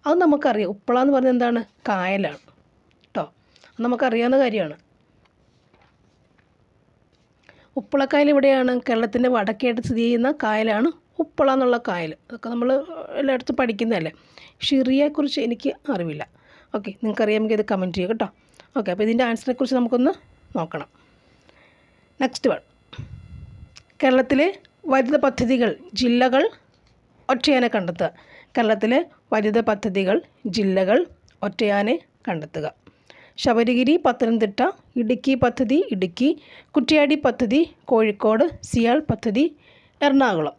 അത് നമുക്കറിയാം. ഉപ്പള എന്ന് പറയുന്നത് എന്താണ്? കായലാണ് കേട്ടോ. അത് നമുക്കറിയാവുന്ന കാര്യമാണ്. ഉപ്പളക്കായൽ എവിടെയാണ്? കേരളത്തിൻ്റെ വടക്കേട്ട് സ്ഥിതി ചെയ്യുന്ന കായലാണ് ഉപ്പള എന്നുള്ള കായൽ. അതൊക്കെ നമ്മൾ എല്ലായിടത്തും പഠിക്കുന്നതല്ലേ. ഷിറിയെക്കുറിച്ച് എനിക്ക് അറിവില്ല. ഓക്കെ, നിങ്ങൾക്കറിയാമെങ്കിൽ ഇത് കമൻറ്റ് ചെയ്യുക കേട്ടോ. ഓക്കെ, അപ്പോൾ ഇതിൻ്റെ ആൻസറിനെക്കുറിച്ച് നമുക്കൊന്ന് നോക്കണം. നെക്സ്റ്റ് വൺ, കേരളത്തിലെ വൈദ്യുത പദ്ധതികൾ, ജില്ലകൾ ഒറ്റയാനെ കണ്ടെത്തുക. കേരളത്തിലെ വൈദ്യുത പദ്ധതികൾ, ജില്ലകൾ ഒറ്റയാനെ കണ്ടെത്തുക. ശബരിഗിരി പത്തനംതിട്ട, ഇടുക്കി പദ്ധതി ഇടുക്കി, കുറ്റ്യാടി പദ്ധതി കോഴിക്കോട്, സിയാൽ പദ്ധതി Ernakulam.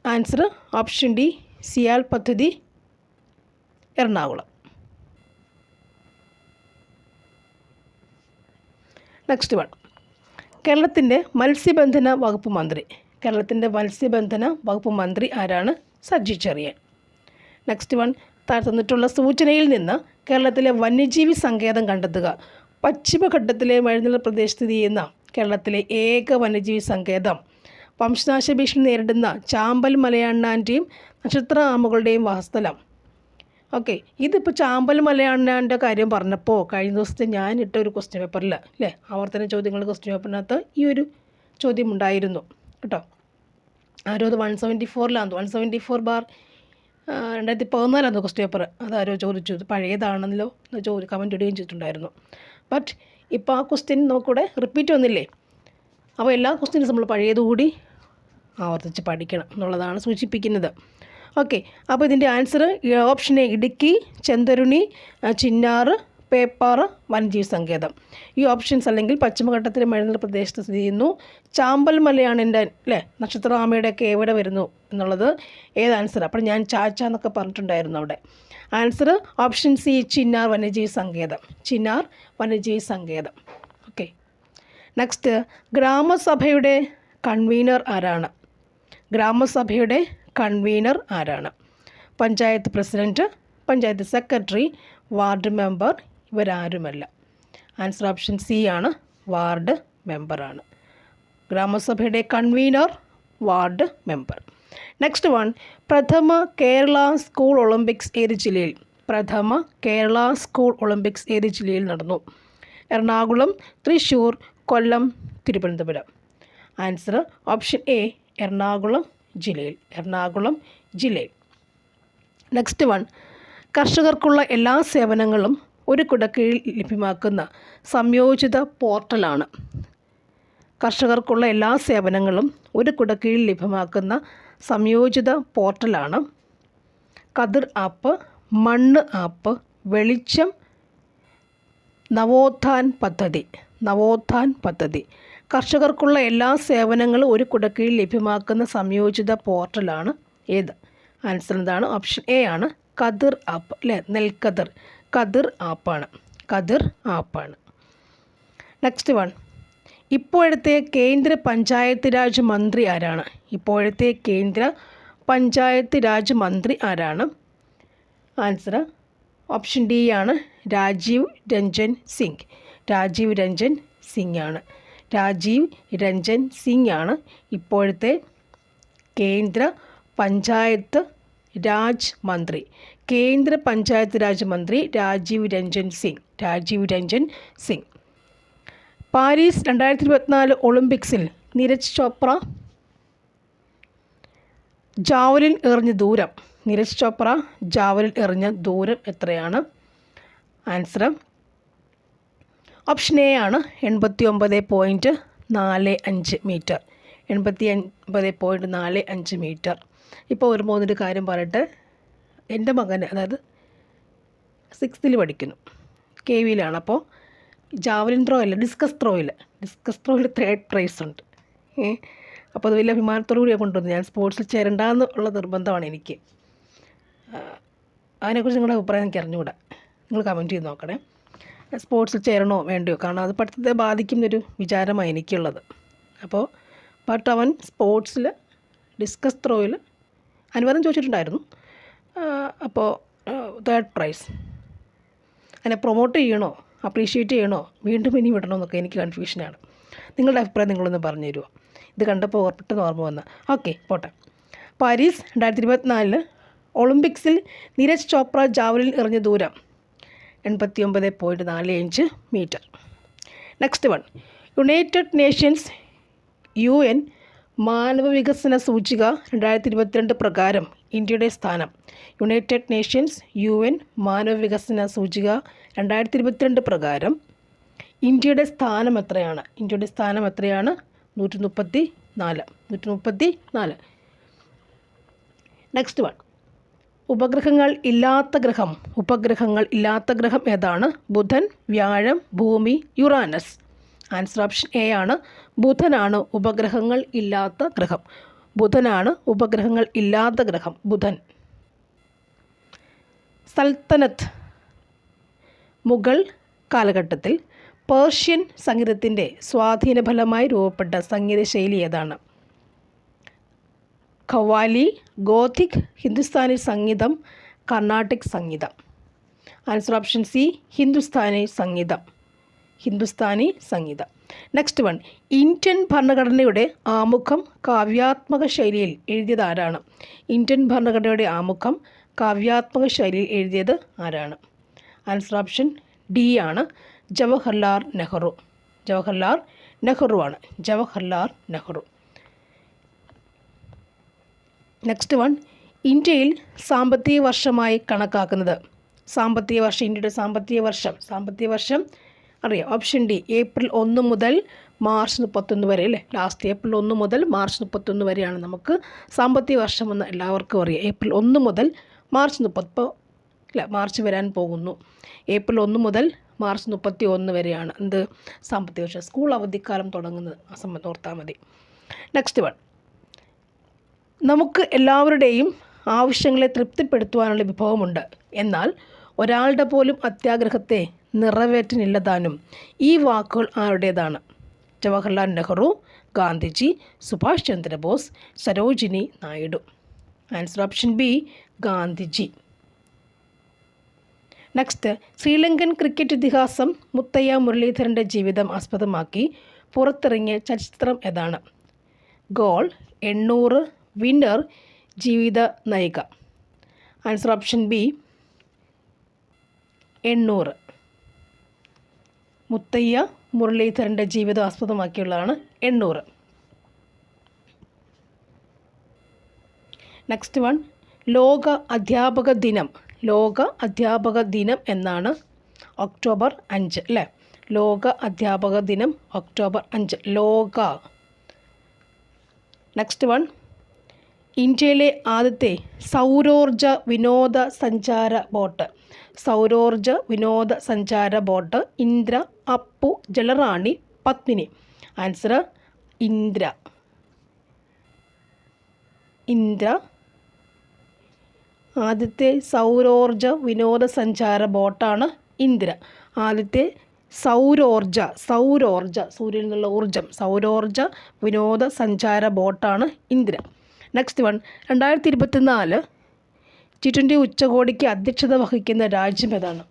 Answer option D, CIAL പദ്ധതി എറണാകുളം. നെക്സ്റ്റ് വൺ, കേരളത്തിൻ്റെ മത്സ്യബന്ധന വകുപ്പ് മന്ത്രി. കേരളത്തിൻ്റെ മത്സ്യബന്ധന വകുപ്പ് മന്ത്രി ആരാണ്? സജി ചെറിയാൻ. നെക്സ്റ്റ് വൺ, തന്നിട്ടുള്ള സൂചനയിൽ നിന്ന് കേരളത്തിലെ വന്യജീവി സങ്കേതം കണ്ടെത്തുക. പശ്ചിമഘട്ടത്തിലെ മഴനില പ്രദേശത്ത് സ്ഥിതി ചെയ്യുന്ന കേരളത്തിലെ ഏക വന്യജീവി സങ്കേതം വംശനാശ ഭീഷണി നേരിടുന്ന ചാമ്പൽ മലയണ്ണാൻ്റെയും നക്ഷത്ര ആമകളുടെയും വാസസ്ഥലം. ഓക്കെ, ഇതിപ്പോൾ ചാമ്പൽ മലയണ്ണാൻ്റെ കാര്യം പറഞ്ഞപ്പോൾ കഴിഞ്ഞ ദിവസത്തെ ഞാൻ ഇട്ട ഒരു ക്വസ്റ്റ്യൻ പേപ്പറിൽ അല്ലേ, ആവർത്തന ചോദ്യങ്ങൾ ക്വസ്റ്റ്യൻ പേപ്പറിനകത്ത് ഈ ഒരു ചോദ്യം ഉണ്ടായിരുന്നു കേട്ടോ. ആരോ അത് 174 2014 ക്വസ്റ്റ്യൻ പേപ്പർ. അതാരോ ചോദിച്ചു, ഇത് പഴയതാണെന്നല്ലോ കമൻറ്റ് ഇടുകയും ചെയ്തിട്ടുണ്ടായിരുന്നു. ബട്ട് ഇപ്പോൾ ആ ക്വസ്റ്റ്യൻ നമുക്കിവിടെ റിപ്പീറ്റ് വന്നില്ലേ. അപ്പോൾ എല്ലാ ക്വസ്റ്റ്യൻസും നമ്മൾ പഴയതുകൂടി ആവർത്തിച്ച് പഠിക്കണം എന്നുള്ളതാണ് സൂചിപ്പിക്കുന്നത്. ഓക്കെ, അപ്പോൾ ഇതിൻ്റെ answer option A, Idukki, Chenthuruni, Chinnar, Peppara വന്യജീവി സങ്കേതം. ഈ ഓപ്ഷൻസ് അല്ലെങ്കിൽ പശ്ചിമഘട്ടത്തിലെ മഴനില പ്രദേശത്ത് സ്ഥിതി ചെയ്യുന്നു. ചാമ്പൽ മലയാണ് എൻ്റെ അല്ലേ, നക്ഷത്രാമയുടെയൊക്കെ എവിടെ വരുന്നു എന്നുള്ളത് ഏത് ആൻസർ? അപ്പോൾ ഞാൻ ചാച്ച എന്നൊക്കെ പറഞ്ഞിട്ടുണ്ടായിരുന്നു അവിടെ. ആൻസർ ഓപ്ഷൻ സി, ചിന്നാർ വന്യജീവി സങ്കേതം. ചിന്നാർ വന്യജീവി സങ്കേതം. ഓക്കെ, നെക്സ്റ്റ്, ഗ്രാമസഭയുടെ കൺവീനർ ആരാണ്? ഗ്രാമസഭയുടെ കൺവീനർ ആരാണ്? Panchayat president, panchayat secretary, ward member, ഇവരാരുമല്ല. ആൻസർ ഓപ്ഷൻ സി ആണ്, വാർഡ് മെമ്പറാണ്. ഗ്രാമസഭയുടെ convener ward member. Next one, പ്രഥമ കേരള സ്കൂൾ ഒളിമ്പിക്സ് ഏത് ജില്ലയിൽ? പ്രഥമ കേരള സ്കൂൾ ഒളിമ്പിക്സ് ഏത് ജില്ലയിൽ നടന്നു? Ernakulam, Thrissur, Kollam, Thiruvananthapuram. Answer option A, Ernakulam ജില്ലയിൽ. എറണാകുളം ജില്ലയിൽ. നെക്സ്റ്റ് വൺ, കർഷകർക്കുള്ള എല്ലാ സേവനങ്ങളും ഒരു കുടക്കീഴിൽ ലഭ്യമാക്കുന്ന സംയോജിത പോർട്ടലാണ്. കർഷകർക്കുള്ള എല്ലാ സേവനങ്ങളും ഒരു കുടക്കീഴിൽ ലഭ്യമാക്കുന്ന സംയോജിത പോർട്ടലാണ് കതിർ ആപ്പ്, മണ്ണ് ആപ്പ്, വെളിച്ചം, നവോത്ഥാൻ പദ്ധതി. നവോത്ഥാൻ പദ്ധതി. കർഷകർക്കുള്ള എല്ലാ സേവനങ്ങളും ഒരു കുടക്കീഴിൽ ലഭ്യമാക്കുന്ന സംയോജിത പോർട്ടലാണ് ഏത്? ആൻസർ എന്താണ്? ഓപ്ഷൻ എ ആണ്, കതിർ ആപ്പ് അല്ലേ, നെൽക്കതിർ. കതിർ ആപ്പാണ്. കതിർ ആപ്പാണ്. നെക്സ്റ്റ് വൺ, ഇപ്പോഴത്തെ കേന്ദ്ര പഞ്ചായത്ത് രാജ് മന്ത്രി ആരാണ്? ഇപ്പോഴത്തെ കേന്ദ്ര പഞ്ചായത്ത് രാജ് മന്ത്രി ആരാണ്? ആൻസർ ഓപ്ഷൻ ഡി ആണ്, രാജീവ് രഞ്ജൻ സിംഗ്. രാജീവ് രഞ്ജൻ സിംഗ് ആണ്. രാജീവ് രഞ്ജൻ സിംഗ് ആണ് ഇപ്പോഴത്തെ കേന്ദ്ര പഞ്ചായത്ത് രാജ് മന്ത്രി. കേന്ദ്ര പഞ്ചായത്ത് രാജ് മന്ത്രി രാജീവ് രഞ്ജൻ സിംഗ്. രാജീവ് രഞ്ജൻ സിംഗ്. പാരീസ് 2024 ഒളിമ്പിക്സിൽ നീരജ് ചോപ്ര ജാവലിൻ എറിഞ്ഞ ദൂരം. നീരജ് ചോപ്ര ജാവലിൻ എറിഞ്ഞ ദൂരം എത്രയാണ്? ആൻസർ ഓപ്ഷൻ എ ആണ്, 89.45 മീറ്റർ. 89.45 മീറ്റർ. ഇപ്പോൾ ഒരു മൂന്നൊരു കാര്യം പറയട്ടെ. എൻ്റെ മകൻ, അതായത് 6th പഠിക്കുന്നു, KVയിലാണ്. അപ്പോൾ ജാവലിൻ ത്രോ അല്ല, ഡിസ്കസ് ത്രോയിൽ 3rd പ്രൈസ് ഉണ്ട്. അപ്പോൾ അത് വലിയ അഭിമാനത്തോടു കൂടിയാണ് കൊണ്ടുവന്നത്. ഞാൻ സ്പോർട്സിൽ ചേരണ്ടെന്നുള്ള നിർബന്ധമാണ് എനിക്ക്. അതിനെക്കുറിച്ച് നിങ്ങളുടെ അഭിപ്രായം എനിക്ക് അറിഞ്ഞുകൂടാ. നിങ്ങൾ കമൻറ്റ് ചെയ്ത് നോക്കണേ. സ്പോർട്സിൽ ചേരണോ വേണ്ടയോ, കാരണം അത് പഠിത്തത്തെ ബാധിക്കുന്നൊരു വിചാരമാണ് എനിക്കുള്ളത്. അപ്പോൾ ബട്ട് അവൻ സ്പോർട്സിൽ ഡിസ്കസ് ത്രോയിൽ അനുവാദം ചോദിച്ചിട്ടുണ്ടായിരുന്നു. അപ്പോൾ 3rd പ്രൈസ്. അതിനെ പ്രൊമോട്ട് ചെയ്യണോ, അപ്രീഷിയേറ്റ് ചെയ്യണോ, വീണ്ടും ഇനി വിടണോ എന്നൊക്കെ എനിക്ക് കൺഫ്യൂഷനാണ്. നിങ്ങളുടെ അഭിപ്രായം നിങ്ങളൊന്ന് പറഞ്ഞു തരുമോ? ഇത് കണ്ടപ്പോൾ പെട്ടെന്ന് ഓർമ്മ വന്ന. ഓക്കെ, പോട്ടെ. പാരീസ് 2024 ഒളിമ്പിക്സിൽ നീരജ് ചോപ്ര ജാവലിൻ എറിഞ്ഞ ദൂരം 89.45 metre. Next one, United Nations UN മാനവ വികസന സൂചിക 2022 പ്രകാരം ഇന്ത്യയുടെ സ്ഥാനം. യുണൈറ്റഡ് നേഷൻസ് UN മാനവ വികസന സൂചിക 2022 പ്രകാരം ഇന്ത്യയുടെ സ്ഥാനം എത്രയാണ്? ഇന്ത്യയുടെ സ്ഥാനം എത്രയാണ്? 134. നെക്സ്റ്റ് വൺ, ഉപഗ്രഹങ്ങൾ ഇല്ലാത്ത ഗ്രഹം ഏതാണ്? ബുധൻ, വ്യാഴം, ഭൂമി, യുറാനസ്. ആൻസർ ഓപ്ഷൻ എ ആണ്. ബുധനാണ് ഉപഗ്രഹങ്ങൾ ഇല്ലാത്ത ഗ്രഹം. ബുധൻ. സൽത്തനത്ത് മുഗൾ കാലഘട്ടത്തിൽ പേർഷ്യൻ സംഗീതത്തിൻ്റെ സ്വാധീനഫലമായി രൂപപ്പെട്ട സംഗീത ശൈലി ഏതാണ്? ഖവാലി, ഗോഥിക്, ഹിന്ദുസ്ഥാനി സംഗീതം, കർണാട്ടിക് സംഗീതം. ആൻസർ ഓപ്ഷൻ സി, ഹിന്ദുസ്ഥാനി സംഗീതം. നെക്സ്റ്റ് വൺ, ഇന്ത്യൻ ഭരണഘടനയുടെ ആമുഖം കാവ്യാത്മക ശൈലിയിൽ എഴുതിയത് ആരാണ്? ഇന്ത്യൻ ഭരണഘടനയുടെ ആമുഖം കാവ്യാത്മക ശൈലിയിൽ എഴുതിയത് ആരാണ്? ആൻസർ ഓപ്ഷൻ ഡി ആണ്. ജവഹർലാൽ നെഹ്റു ആണ്. ജവഹർലാൽ നെഹ്റു. നെക്സ്റ്റ് വൺ, ഇന്ത്യയിൽ സാമ്പത്തിക വർഷമായി കണക്കാക്കുന്നത്. ഇന്ത്യയുടെ സാമ്പത്തിക വർഷം അറിയാം. ഓപ്ഷൻ ഡി, ഏപ്രിൽ 1 മുതൽ മാർച്ച് 31 വരെ അല്ലേ? ലാസ്റ്റ് ഏപ്രിൽ 1 മുതൽ മാർച്ച് 31 വരെയാണ് നമുക്ക് സാമ്പത്തിക വർഷമെന്ന് എല്ലാവർക്കും അറിയാം. ഏപ്രിൽ 1 മുതൽ മാർച്ച് 30 മാർച്ച് വരാൻ പോകുന്നു. ഏപ്രിൽ 1 മുതൽ മാർച്ച് 31 വരെയാണ് എന്ത്? സാമ്പത്തിക വർഷം. സ്കൂൾ അവധിക്കാലം തുടങ്ങുന്നത് ആ സമയത്ത് ഓർത്താൽ മതി. നെക്സ്റ്റ് വൺ, നമുക്ക് എല്ലാവരുടെയും ആവശ്യങ്ങളെ തൃപ്തിപ്പെടുത്തുവാനുള്ള വിഭവമുണ്ട്, എന്നാൽ ഒരാളുടെ പോലും അത്യാഗ്രഹത്തെ നിറവേറ്റാനില്ലതാനും. ഈ വാക്കുകൾ ആരുടേതാണ്? Jawaharlal Nehru, Gandhiji, Subhash Chandrabose, Sarojini Naidu. Answer option B, Gandhiji. Next, Sri Lankan cricket ഇതിഹാസം മുത്തയ്യ മുരളീധരൻ്റെ ജീവിതം ആസ്പദമാക്കി പുറത്തിറങ്ങിയ ചലച്ചിത്രം ഏതാണ്? ഗോൾ, 800, വിന്നർ, ജീവിത നായിക. Answer option B, 800. മുത്തയ്യ മുരളീധരൻ്റെ ജീവിതം ആസ്പദമാക്കിയുള്ളതാണ് 800. നെക്സ്റ്റ് വൺ, ലോക അധ്യാപക ദിനം എന്നാണ് ഒക്ടോബർ 5 അല്ലേ? ലോക അധ്യാപക ദിനം ഒക്ടോബർ 5. നെക്സ്റ്റ് വൺ, ഇന്ത്യയിലെ ആദ്യത്തെ സൗരോർജ വിനോദസഞ്ചാര ബോട്ട് ഇന്ദ്ര, അപ്പു, ജലറാണി, പത്മിനി. ആൻസർ ഇന്ദ്ര. ആദ്യത്തെ സൗരോർജ വിനോദസഞ്ചാര ബോട്ടാണ് ഇന്ദ്ര. ആദ്യത്തെ സൗരോർജ സൂര്യനിൽ നിന്നുള്ള ഊർജം, സൗരോർജ വിനോദസഞ്ചാര ബോട്ടാണ് ഇന്ദ്ര. നെക്സ്റ്റ് വൺ, 2024 G20 ഉച്ചകോടിക്ക് അധ്യക്ഷത വഹിക്കുന്ന രാജ്യം ഏതാണ്?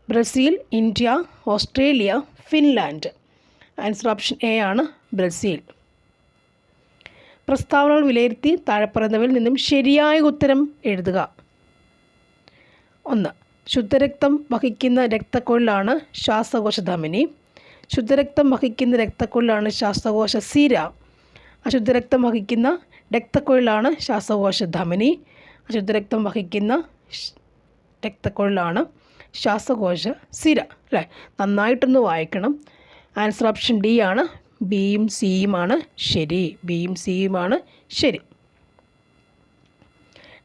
Brazil, India, Australia, Finland. Answer option A ആണ്, ബ്രസീൽ. പ്രസ്താവനകൾ വിലയിരുത്തി താഴെ പറയുന്നവയിൽ നിന്നും ശരിയായ ഉത്തരം എഴുതുക. 1. ശുദ്ധരക്തം വഹിക്കുന്ന രക്തക്കൊഴലാണ് ശ്വാസകോശ ധമനി. ശുദ്ധരക്തം വഹിക്കുന്ന രക്തക്കൊഴലാണ് ശ്വാസകോശ സിര. അശുദ്ധരക്തം വഹിക്കുന്ന രക്തക്കൊഴലാണ് ശ്വാസകോശ ധമനി. അശുദ്ധരക്തം വഹിക്കുന്ന രക്തക്കൊഴലാണ് ശ്വാസകോശ സിര അല്ലേ? നന്നായിട്ടൊന്ന് വായിക്കണം. ആൻസർ ഓപ്ഷൻ ഡി ആണ്. ബിയും സിയുമാണ് ശരി.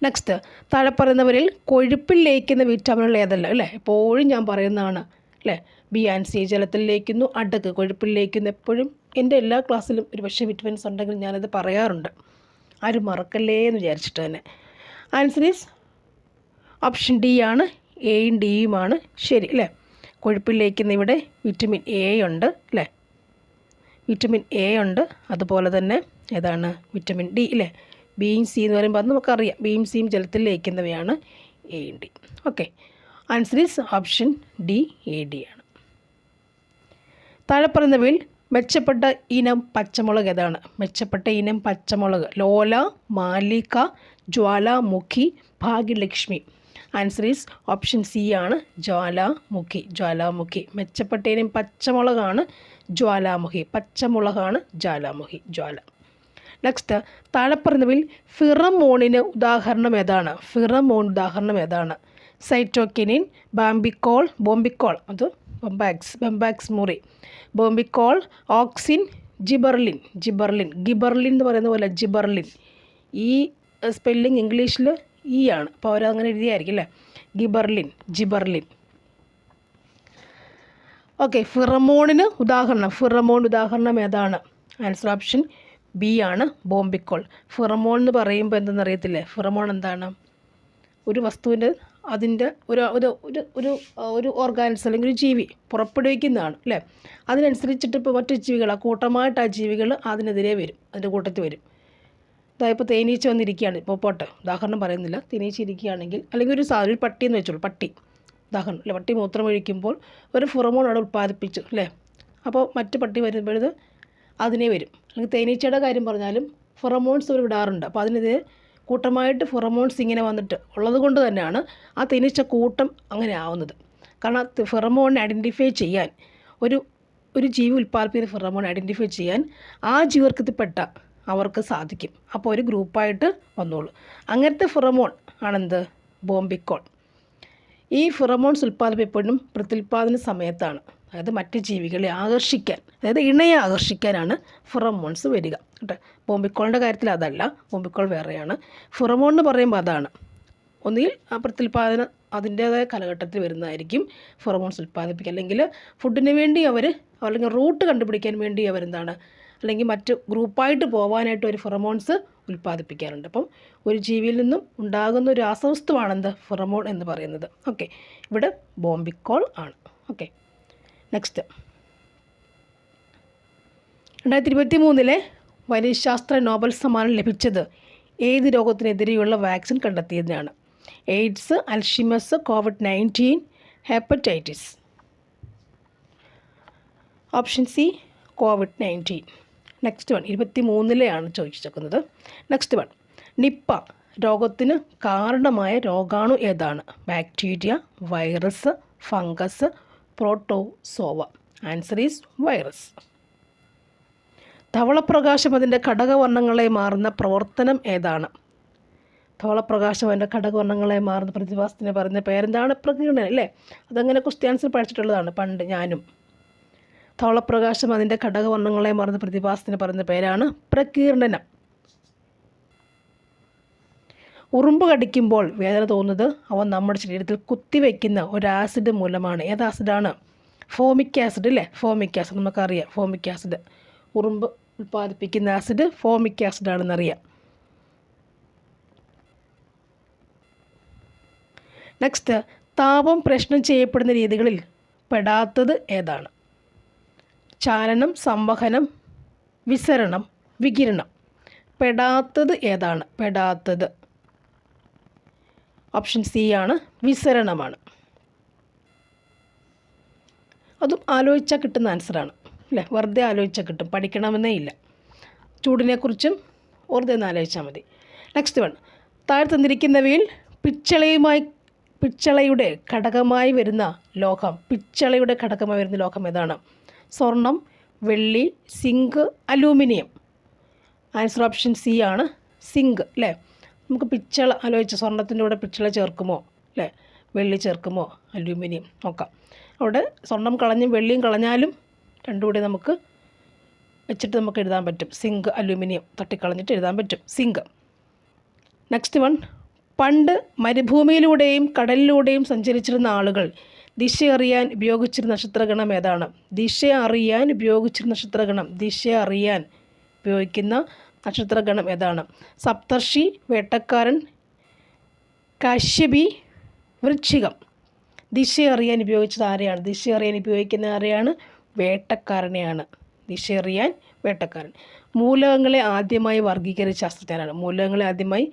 നെക്സ്റ്റ്, താഴെ പറയുന്നവരിൽ കൊഴുപ്പിൽ ലയിക്കുന്ന വിറ്റാമിനുകൾ ഏതല്ല അല്ലേ? എപ്പോഴും ഞാൻ പറയുന്നതാണ് അല്ലേ? B and C. ജലത്തിൽ ലയിക്കുന്നു, അടക്ക് കൊഴുപ്പിൽ ലയിക്കുന്നു. എപ്പോഴും എൻ്റെ എല്ലാ ക്ലാസ്സിലും ഒരു പക്ഷേ വിറ്റമിൻസ് ഉണ്ടെങ്കിൽ ഞാനത് പറയാറുണ്ട്. ആരും മറക്കല്ലേ എന്ന് വിചാരിച്ചിട്ട് തന്നെ. ആൻസർ ഈസ് ഓപ്ഷൻ ഡി ആണ്. എയും ഡിയുമാണ് ശരി അല്ലേ? കൊഴുപ്പിൽ ലയിക്കുന്ന ഇവിടെ വിറ്റമിൻ എ ഉണ്ട് അല്ലേ, വിറ്റമിൻ എ ഉണ്ട്. അതുപോലെ തന്നെ ഏതാണ് വിറ്റമിൻ ഡി അല്ലേ. ബിയും സി എന്ന് പറയുമ്പോൾ അത് നമുക്കറിയാം, ബിയും സിയും ജലത്തിൽ ലയിക്കുന്നവയാണ് എയും D. Okay, answer is option D, A D ആണ്. താഴെ പറയുന്നവയിൽ മെച്ചപ്പെട്ട ഇനം പച്ചമുളക് ഏതാണ്? മെച്ചപ്പെട്ട ഇനം പച്ചമുളക് Lola, Malika, Jwalamukhi, Bhagyalakshmi. Answer is option C ആണ്, ജ്വാലാമുഖി. ജ്വാലാമുഖി മെച്ചപ്പെട്ട ഇനം പച്ചമുളകാണ് ജ്വാലാമുഖി. പച്ചമുളകാണ് ജ്വാലാമുഖി, ജ്വാല. നെക്സ്റ്റ്, താഴെ പറഞ്ഞവയിൽ ഫിറമോണിന് ഉദാഹരണം ഏതാണ്? ഫിറമോൺ ഉദാഹരണം ഏതാണ്? സൈറ്റോകിനിൻ, ബോംബിക്കോൾ അത് ബെമ്പാക്സ് മുറി, ബോംബിക്കോൾ, ഓക്സിൻ, ജിബർലിൻ എന്ന് പറയുന്ന പോലെ ജിബർലിൻ. ഈ സ്പെല്ലിംഗ് ഇംഗ്ലീഷിൽ ഇ ആണ്, അപ്പോൾ അവരങ്ങനെ എഴുതിയായിരിക്കും അല്ലേ, ജിബർലിൻ. ഓക്കെ, ഫിറമോണിന് ഉദാഹരണം ഏതാണ്? ആൻസർ ഓപ്ഷൻ ബി ആണ്, ബോംബിക്കോൾ. ഫിറമോൺ എന്ന് പറയുമ്പോൾ എന്തെന്നറിയത്തില്ലേ? ഫിറമോൺ എന്താണ്? ഒരു വസ്തുവിൻ്റെ അതിൻ്റെ ഒരു ഓർഗാനിസം അല്ലെങ്കിൽ ഒരു ജീവി പുറപ്പെടുവിക്കുന്നതാണ് അല്ലേ. അതിനനുസരിച്ചിട്ട് ഇപ്പോൾ മറ്റു ജീവികൾ കൂട്ടമായിട്ട് ആ ജീവികൾ അതിനെതിരെ വരും, അതിൻ്റെ കൂട്ടത്തിൽ വരും. അതായത് ഇപ്പോൾ തേനീച്ച വന്നിരിക്കുകയാണ്, ഇപ്പോൾ പോട്ടെ ഉദാഹരണം പറയുന്നില്ല, തേനീച്ച ഇരിക്കുകയാണെങ്കിൽ അല്ലെങ്കിൽ ഒരു പട്ടി എന്ന് വെച്ചോളൂ, പട്ടി ഉദാഹരണം അല്ലേ, പട്ടി മൂത്രമൊഴിക്കുമ്പോൾ ഒരു ഫിറമോൺ അവിടെ ഉൽപ്പാദിപ്പിച്ചു അല്ലേ, അപ്പോൾ മറ്റ് പട്ടി വരുമ്പോഴത് അതിനെ വരും. അല്ലെങ്കിൽ തേനീച്ചയുടെ കാര്യം പറഞ്ഞാലും ഫിറമോൺസ് അവർ വിടാറുണ്ട്, അപ്പോൾ അതിനെതിരെ കൂട്ടമായിട്ട് ഫിറമോൺസ് ഇങ്ങനെ വന്നിട്ട് ഉള്ളത് കൊണ്ട് തന്നെയാണ് ആ തേനീച്ച കൂട്ടം അങ്ങനെ ആവുന്നത്. കാരണം ഫിറമോണിനെ ഐഡൻറ്റിഫൈ ചെയ്യാൻ ഒരു ജീവി ഉൽപ്പാദിപ്പിക്കുന്ന ഫിറമോൺ ഐഡൻറ്റിഫൈ ചെയ്യാൻ ആ ജീവിവർഗത്തിൽപ്പെട്ട അവർക്ക് സാധിക്കും. അപ്പോൾ ഒരു ഗ്രൂപ്പായിട്ട് വന്നോളൂ. അങ്ങനത്തെ ഫിറമോൺ ആണെന്ത്? ബോംബിക്കോൾ. ഈ ഫിറമോൺസ് ഉൽപ്പാദിപ്പിക്കപ്പെടും പ്രത്യുൽപാദന സമയത്താണ്. അതായത് മറ്റ് ജീവികളെ ആകർഷിക്കാൻ, അതായത് ഇണയെ ആകർഷിക്കാനാണ് ഫിറമോൺസ് വരിക കേട്ടോ. ബോംബിക്കോളിൻ്റെ കാര്യത്തിൽ അതല്ല, ബോംബിക്കോൾ വേറെയാണ്. ഫിറമോൺ എന്ന് പറയുമ്പോൾ അതാണ്, ഒന്നുകിൽ ആ പ്രത്യുൽപാദനം അതിൻ്റേതായ കാലഘട്ടത്തിൽ വരുന്നതായിരിക്കും ഫിറമോൺസ് ഉൽപ്പാദിപ്പിക്കുക, അല്ലെങ്കിൽ ഫുഡിന് വേണ്ടി അല്ലെങ്കിൽ റൂട്ട് കണ്ടുപിടിക്കാൻ വേണ്ടി അവരെന്താണ്, അല്ലെങ്കിൽ മറ്റ് ഗ്രൂപ്പായിട്ട് പോകാനായിട്ട് ഒരു ഫിറമോൺസ് ഉൽപ്പാദിപ്പിക്കാറുണ്ട്. അപ്പം ഒരു ജീവിയിൽ നിന്നും ഉണ്ടാകുന്ന ഒരു രാസവസ്തുവാണെന്ത്? ഫിറമോൺ എന്ന് പറയുന്നത്. ഓക്കെ, ഇവിടെ ബോംബിക്കോൾ ആണ്. ഓക്കെ, നെക്സ്റ്റ്, 2023 വൈദ്യശാസ്ത്ര നോബൽ സമ്മാനം ലഭിച്ചത് ഏത് രോഗത്തിനെതിരെയുള്ള വാക്സിൻ കണ്ടെത്തിയതിനാണ്? AIDS, Alzheimer's, COVID-19, hepatitis. Option C, COVID-19. Next one 2023 ചോദിച്ചേക്കുന്നത്. നെക്സ്റ്റ് വൺ, നിപ്പ രോഗത്തിന് കാരണമായ രോഗാണു ഏതാണ്? Bacteria, virus, fungus, protozoa. Answer is virus. ധവളപ്രകാശം അതിൻ്റെ ഘടകവർണ്ണങ്ങളെ മാറുന്ന പ്രവർത്തനം ഏതാണ്? ധവളപ്രകാശം അതിൻ്റെ ഘടകവർണ്ണങ്ങളെ മാറുന്ന പ്രതിഭാസത്തിന് പറയുന്ന പേരെന്താണ്? പ്രകീർണനം അല്ലേ. അതങ്ങനെ ക്വസ്റ്റ്യൻസിൽ പഠിച്ചിട്ടുള്ളതാണ് പണ്ട് ഞാനും. ധവളപ്രകാശം അതിൻ്റെ ഘടകവർണ്ണങ്ങളെ മാറുന്ന പ്രതിഭാസത്തിന് പറയുന്ന പേരാണ് പ്രകീർണനം. ഉറുമ്പ് കടിക്കുമ്പോൾ വേദന തോന്നുന്നത് അവ നമ്മുടെ ശരീരത്തിൽ കുത്തിവെക്കുന്ന ഒരു ആസിഡ് മൂലമാണ്. ഏത് ആസിഡാണ്? ഫോമിക് ആസിഡ് അല്ലേ. ഫോമിക് ആസിഡ് നമുക്കറിയാം. ഫോമിക് ആസിഡ് ഉറുമ്പ് ഉൽപ്പാദിപ്പിക്കുന്ന ആസിഡ് ഫോമിക് ആസിഡ് ആണെന്നറിയാം. നെക്സ്റ്റ്, താപം പ്രശ്നം ചെയ്യപ്പെടുന്ന രീതികളിൽ പെടാത്തത് ഏതാണ്? ചാലനം, സംവഹനം, വിസരണം, വികിരണം. പെടാത്തത് ഏതാണ്? പെടാത്തത് ഓപ്ഷൻ സി ആണ്, വിസരണമാണ്. അതും ആലോചിച്ചാൽ കിട്ടുന്ന ആൻസറാണ് അല്ലേ. വെറുതെ ആലോചിച്ചാൽ കിട്ടും, പഠിക്കണമെന്നേ ഇല്ല. ചൂടിനെക്കുറിച്ചും വെറുതെ ഒന്ന് ആലോചിച്ചാൽ മതി. നെക്സ്റ്റ് വൺ, താഴെ തന്നിരിക്കുന്നവയിൽ പിച്ചളയുടെ ഘടകമായി വരുന്ന ലോഹം ഏതാണ്? സ്വർണം, വെള്ളി, zinc, aluminium. Answer option C ആണ്, സിങ്ക് അല്ലേ. നമുക്ക് പിച്ചള ആലോചിച്ച് സ്വർണത്തിൻ്റെ കൂടെ പിച്ചള ചേർക്കുമോ അല്ലേ, വെള്ളി ചേർക്കുമോ, അലൂമിനിയം നോക്കാം. അവിടെ സ്വർണം കളഞ്ഞും വെള്ളിയും കളഞ്ഞാലും രണ്ടും കൂടി നമുക്ക് വെച്ചിട്ട് നമുക്ക് എഴുതാൻ പറ്റും. സിങ്ക്, അലൂമിനിയം തട്ടിക്കളഞ്ഞിട്ട് എഴുതാൻ പറ്റും, സിങ്ക്. നെക്സ്റ്റ് വൺ, പണ്ട് മരുഭൂമിയിലൂടെയും കടലിലൂടെയും സഞ്ചരിച്ചിരുന്ന ആളുകൾ ദിശ അറിയാൻ ഉപയോഗിച്ചിരുന്ന നക്ഷത്രഗണം ഏതാണ്? ദിശ അറിയാൻ ഉപയോഗിക്കുന്ന നക്ഷത്രഗണം ഏതാണ്? സപ്തർഷി, വേട്ടക്കാരൻ, കാശ്യപി, വൃശ്ചികം. ദിശ അറിയാൻ ഉപയോഗിച്ചത് ആരെയാണ്? ദിശ അറിയാൻ ഉപയോഗിക്കുന്ന ആരെയാണ്? വേട്ടക്കാരനെയാണ്. ദിശ അറിയാൻ വേട്ടക്കാരൻ. മൂലകങ്ങളെ ആദ്യമായി വർഗീകരിച്ച ശാസ്ത്രജ്ഞനാണ്. മൂലകങ്ങളെ ആദ്യമായി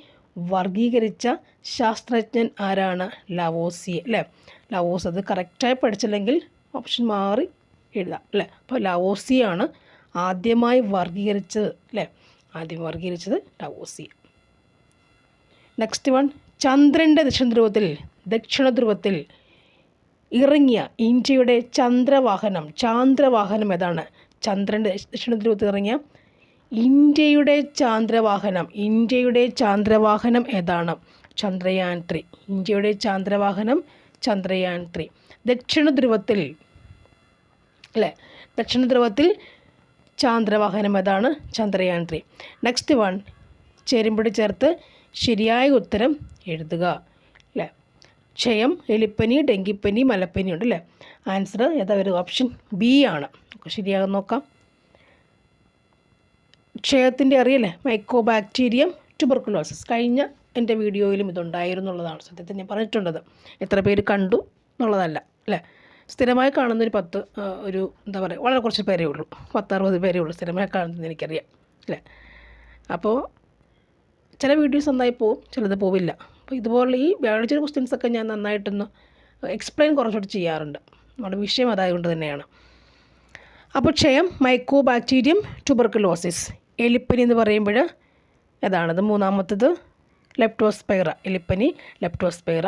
വർഗീകരിച്ച ശാസ്ത്രജ്ഞൻ ആരാണ്? ലവോസിയർ അല്ലേ? ലവോസ്. അത് കറക്റ്റായി പഠിച്ചില്ലെങ്കിൽ ഓപ്ഷൻ മാറി എഴുതാം അല്ലേ? അപ്പോൾ ലവോസിയാണ് ആദ്യമായി വർഗീകരിച്ചത് അല്ലേ? ആദ്യം വർഗീകരിച്ചത് ലവോസിയർ. നെക്സ്റ്റ് വൺ, ചന്ദ്രൻ്റെ ദക്ഷിണ ധ്രുവത്തിൽ ഇറങ്ങിയ ഇന്ത്യയുടെ ചാന്ദ്രവാഹനം ഏതാണ്? ചന്ദ്രൻ്റെ ദക്ഷിണ ധ്രുവത്തിൽ ഇറങ്ങിയ ഇന്ത്യയുടെ ചാന്ദ്രവാഹനം ഏതാണ്? ചന്ദ്രയാൻ 3. ഇന്ത്യയുടെ ചാന്ദ്രവാഹനം ചന്ദ്രയാൻ 3. ദക്ഷിണ ധ്രുവത്തിൽ ചാന്ദ്രവാഹനം ഏതാണ്? ചന്ദ്രയാൻ 3. നെക്സ്റ്റ് വൺ, ചേരുംപടി ചേർത്ത് ശരിയായ ഉത്തരം എഴുതുക അല്ലേ? ക്ഷയം, എലിപ്പനി, ഡെങ്കിപ്പനി, മലപ്പനി ഉണ്ട് അല്ലേ? ആൻസർ ഏതാ വരും? ഓപ്ഷൻ ബി ആണ്. ശരിയാകും നോക്കാം. ക്ഷയത്തിൻ്റെ അറിയല്ലേ? Mycobacterium tuberculosis. കഴിഞ്ഞ എൻ്റെ വീഡിയോയിലും ഇതുണ്ടായിരുന്നുള്ളതാണ്. സത്യത്തിൽ ഞാൻ പറഞ്ഞിട്ടുണ്ടത്. എത്ര പേര് കണ്ടു എന്നുള്ളതല്ല അല്ലേ? സ്ഥിരമായി കാണുന്നൊരു വളരെ കുറച്ച് പേരേ ഉള്ളൂ. 10-60 പേരേ ഉള്ളൂ സ്ഥിരമായി കാണുന്നതെന്ന് എനിക്കറിയാം അല്ലേ? അപ്പോൾ ചില വീഡിയോസ് നന്നായി പോവും, ചിലത് പോവില്ല. അപ്പോൾ ഇതുപോലെ ഈ ബയോളജിക്കൽ ക്വസ്റ്റ്യൻസൊക്കെ ഞാൻ നന്നായിട്ടൊന്ന് എക്സ്പ്ലെയിൻ കുറച്ചുകൂടി ചെയ്യാറുണ്ട്. നമ്മുടെ വിഷയം അതായതുകൊണ്ട് തന്നെയാണ്. അപ്പോൾ ക്ഷയം, മൈക്കോബാക്ടീരിയം ട്യൂബർക്കുലോസിസ്. എലിപ്പനി എന്ന് പറയുമ്പോൾ ഏതാണത്? മൂന്നാമത്തത് ലെപ്റ്റോസ്പൈറ. എലിപ്പനി ലെപ്റ്റോസ്പൈറ.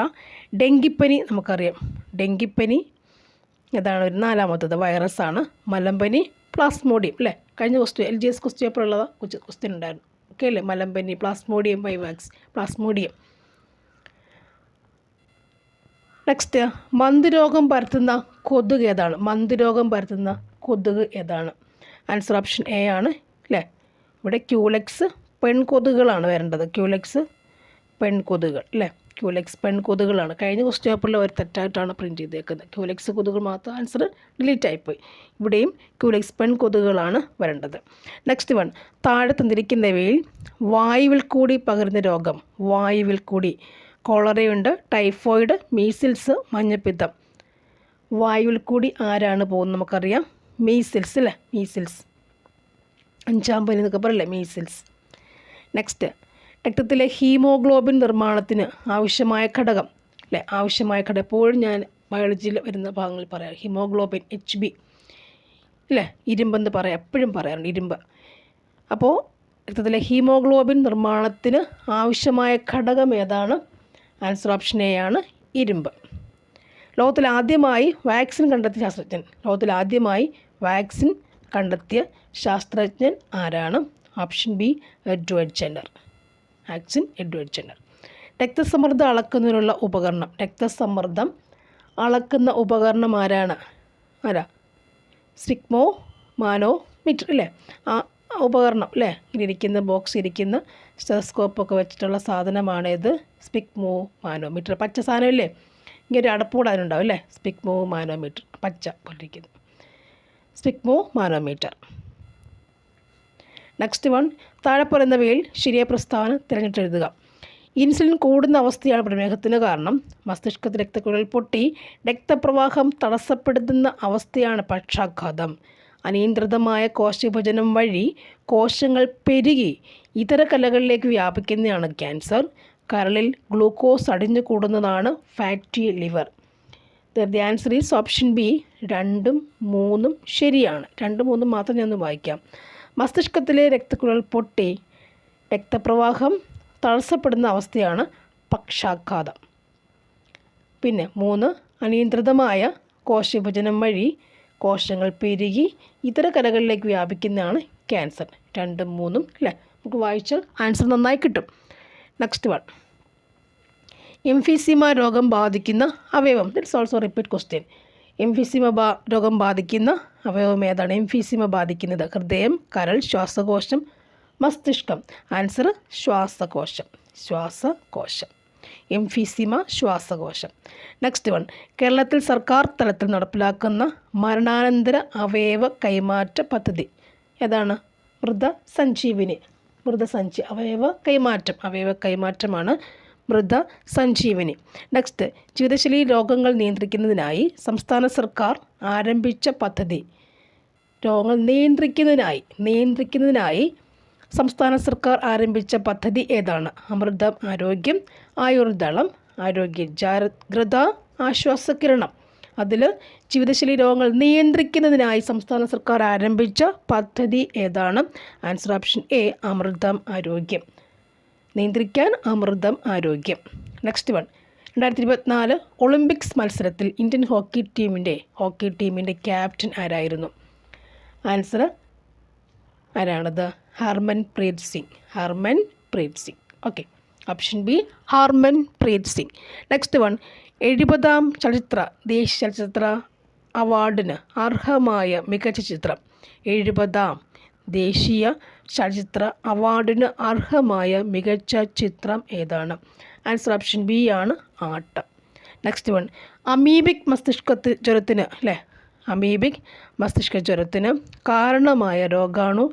ഡെങ്കിപ്പനി നമുക്കറിയാം. ഡെങ്കിപ്പനി ഏതാണ്? നാലാമത്തത് വൈറസാണ്. മലമ്പനി പ്ലാസ്മോഡിയം അല്ലേ? കഴിഞ്ഞ LGS ക്വസ്റ്റ്യൻ പേപ്പറുള്ളത് ക്വസ്റ്റ്യൻ ഉണ്ടായിരുന്നു. ഓക്കെ അല്ലേ? മലമ്പനി, പ്ലാസ്മോഡിയം വൈവാക്സ്, പ്ലാസ്മോഡിയം. നെക്സ്റ്റ്, മന്തുരോഗം പരത്തുന്ന കൊതുക് ഏതാണ്? ആൻസർ ഓപ്ഷൻ എ ആണ് അല്ലേ? ഇവിടെ ക്യൂലെക്സ് പെൺകൊതുകുകളാണ് വരേണ്ടത്. ക്യൂലെക്സ് പെൺകൊതുകുകൾ അല്ലേ? ക്യൂലെക്സ് പെൺകൊതുകുകളാണ്. കഴിഞ്ഞ ക്വസ്റ്റ്യൻ പേപ്പറിൽ അവർ തെറ്റായിട്ടാണ് പ്രിൻറ്റ് ചെയ്തേക്കുന്നത്. ക്യൂലെക്സ് കൊതുകുകൾ മാത്രം ആൻസർ ഡിലീറ്റ് ആയിപ്പോയി. ഇവിടെയും ക്യൂലെക്സ് പെൺകൊതുകുകളാണ് വരേണ്ടത്. നെക്സ്റ്റ് വൺ, താഴെ തന്നിരിക്കുന്നവയിൽ വായുവിൽ കൂടി പകരുന്ന രോഗം. വായുവിൽ കൂടി കോളറയുണ്ട്, ടൈഫോയിഡ്, മീസിൽസ്, മഞ്ഞപ്പിത്തം. വായുവിൽ കൂടി ആരാണ് പോകുന്നത്? നമുക്കറിയാം, മീസിൽസ് അല്ലേ? മീസിൽസ് 5ാം പനി എന്നൊക്കെ പറയല്ലേ? മീസിൽസ്. നെക്സ്റ്റ്, രക്തത്തിലെ ഹീമോഗ്ലോബിൻ നിർമ്മാണത്തിന് ആവശ്യമായ ഘടകം അല്ലേ? ആവശ്യമായ ഘടകം എപ്പോഴും ഞാൻ ബയോളജിയിൽ വരുന്ന ഭാഗങ്ങളിൽ പറയാം. ഹീമോഗ്ലോബിൻ HB അല്ലേ? ഇരുമ്പെന്ന് പറയാം, എപ്പോഴും പറയാറുണ്ട് ഇരുമ്പ്. അപ്പോൾ രക്തത്തിലെ ഹീമോഗ്ലോബിൻ നിർമ്മാണത്തിന് ആവശ്യമായ ഘടകം ഏതാണ്? ആൻസർ ഓപ്ഷൻ എ ആണ്, ഇരുമ്പ്. ലോകത്തിൽ ആദ്യമായി വാക്സിൻ കണ്ടെത്തിയ ശാസ്ത്രജ്ഞൻ ആരാണ്? Option B, Edward Jenner. രക്തസമ്മർദ്ദം അളക്കുന്നതിനുള്ള ഉപകരണം. രക്തസമ്മർദ്ദം അളക്കുന്ന ഉപകരണം ആരാ? സ്പിഗ്മോ മാനോമീറ്റർ അല്ലേ? ആ ഉപകരണം അല്ലേ? ഇരിക്കുന്ന ബോക്സ് ഇരിക്കുന്ന സ്റ്റെതസ്കോപ്പൊക്കെ വെച്ചിട്ടുള്ള സാധനമാണിത്. സ്പിഗ്മോ മാനോമീറ്റർ. പച്ച സാധനം ഇല്ലേ? ഇങ്ങനെ ഒരു അടപ്പൂടാനുണ്ടാവും അല്ലേ? സ്പിഗ്മോ മാനോമീറ്റർ, പച്ച പോലിരിക്കുന്നു. സ്പിഗ്മോ മാനോമീറ്റർ. നെക്സ്റ്റ് വൺ, താഴെ പറയുന്നവയിൽ ശരിയായ പ്രസ്താവന തിരഞ്ഞെടുത്തെഴുതുക. ഇൻസുലിൻ കൂടുന്ന അവസ്ഥയാണ് പ്രമേഹത്തിന് കാരണം. മസ്തിഷ്കത്തിൽ രക്തക്കുഴൽ പൊട്ടി രക്തപ്രവാഹം തടസ്സപ്പെടുത്തുന്ന അവസ്ഥയാണ് പക്ഷാഘാതം. അനിയന്ത്രിതമായ കോശവിഭജനം വഴി കോശങ്ങൾ പെരുകി ഇതര കലകളിലേക്ക് വ്യാപിക്കുന്നതാണ് ക്യാൻസർ. കരളിൽ ഗ്ലൂക്കോസ് അടിഞ്ഞു കൂടുന്നതാണ് fatty liver. The answer is option B. 2ഉം 3ഉം ശരിയാണ്. 2ഉം 3ഉം മാത്രം ഞാൻ ഒന്ന് വായിക്കാം. മസ്തിഷ്കത്തിലെ രക്തക്കുഴൽ പൊട്ടി രക്തപ്രവാഹം തടസ്സപ്പെടുന്ന അവസ്ഥയാണ് പക്ഷാഘാതം. പിന്നെ 3, അനിയന്ത്രിതമായ കോശവിഭജനം വഴി കോശങ്ങൾ പെരുകി ഇതര കലകളിലേക്ക് വ്യാപിക്കുന്നതാണ് ക്യാൻസർ. 2ഉം 3ഉം അല്ലേ? നമുക്ക് വായിച്ചാൽ ആൻസർ നന്നായി കിട്ടും. നെക്സ്റ്റ് വൺ, എംഫീസിമ രോഗം ബാധിക്കുന്ന അവയവം. ദിറ്റ്സ് ഓൾസോ റിപ്പീറ്റ് ക്വസ്റ്റ്യൻ. എംഫീസിമ രോഗം ബാധിക്കുന്ന അവയവം ഏതാണ്? എംഫീസിമ ബാധിക്കുന്നത് ഹൃദയം, കരൾ, ശ്വാസകോശം, മസ്തിഷ്കം. ആൻസർ ശ്വാസകോശം. എംഫീസിമ ശ്വാസകോശം. നെക്സ്റ്റ് വൺ, കേരളത്തിൽ സർക്കാർ തലത്തിൽ നടപ്പിലാക്കുന്ന മരണാനന്തര അവയവ കൈമാറ്റ പദ്ധതി ഏതാണ്? മൃതസഞ്ജീവനി. അവയവ കൈമാറ്റമാണ് മൃത സഞ്ജീവനി. നെക്സ്റ്റ്, ജീവിതശൈലി രോഗങ്ങൾ നിയന്ത്രിക്കുന്നതിനായി സംസ്ഥാന സർക്കാർ ആരംഭിച്ച പദ്ധതി. രോഗങ്ങൾ നിയന്ത്രിക്കുന്നതിനായി സംസ്ഥാന സർക്കാർ ആരംഭിച്ച പദ്ധതി ഏതാണ്? അമൃതം ആരോഗ്യം, ആയുർദളം, ആരോഗ്യ ജാഗ്രത, ആശ്വാസകിരണം. അതിൽ ജീവിതശൈലി രോഗങ്ങൾ നിയന്ത്രിക്കുന്നതിനായി സംസ്ഥാന സർക്കാർ ആരംഭിച്ച പദ്ധതി ഏതാണ്? ആൻസർ ഓപ്ഷൻ എ, അമൃതം ആരോഗ്യം. നിയന്ത്രിക്കാൻ അമൃതം ആരോഗ്യം. നെക്സ്റ്റ് വൺ, 2024 ഒളിമ്പിക്സ് മത്സരത്തിൽ ഇന്ത്യൻ ഹോക്കി ടീമിൻ്റെ ക്യാപ്റ്റൻ ആരായിരുന്നു? ആൻസർ ആരാണത്? Harmanpreet Singh. Okay, option B Harmanpreet Singh. Next one, 70ാം ദേശീയ ചലച്ചിത്ര അവാർഡിന് അർഹമായ മികച്ച ചിത്രം. 70ാം ദേശീയ ചലച്ചിത്ര അവാർഡിന് അർഹമായ മികച്ച ചിത്രം ഏതാണ്? ആൻസർ ഓപ്ഷൻ ബി ആണ്, ആട്ടം. നെക്സ്റ്റ് വൺ, അമീബിക് മസ്തിഷ്ക ജ്വരത്തിന് കാരണമായ രോഗാണു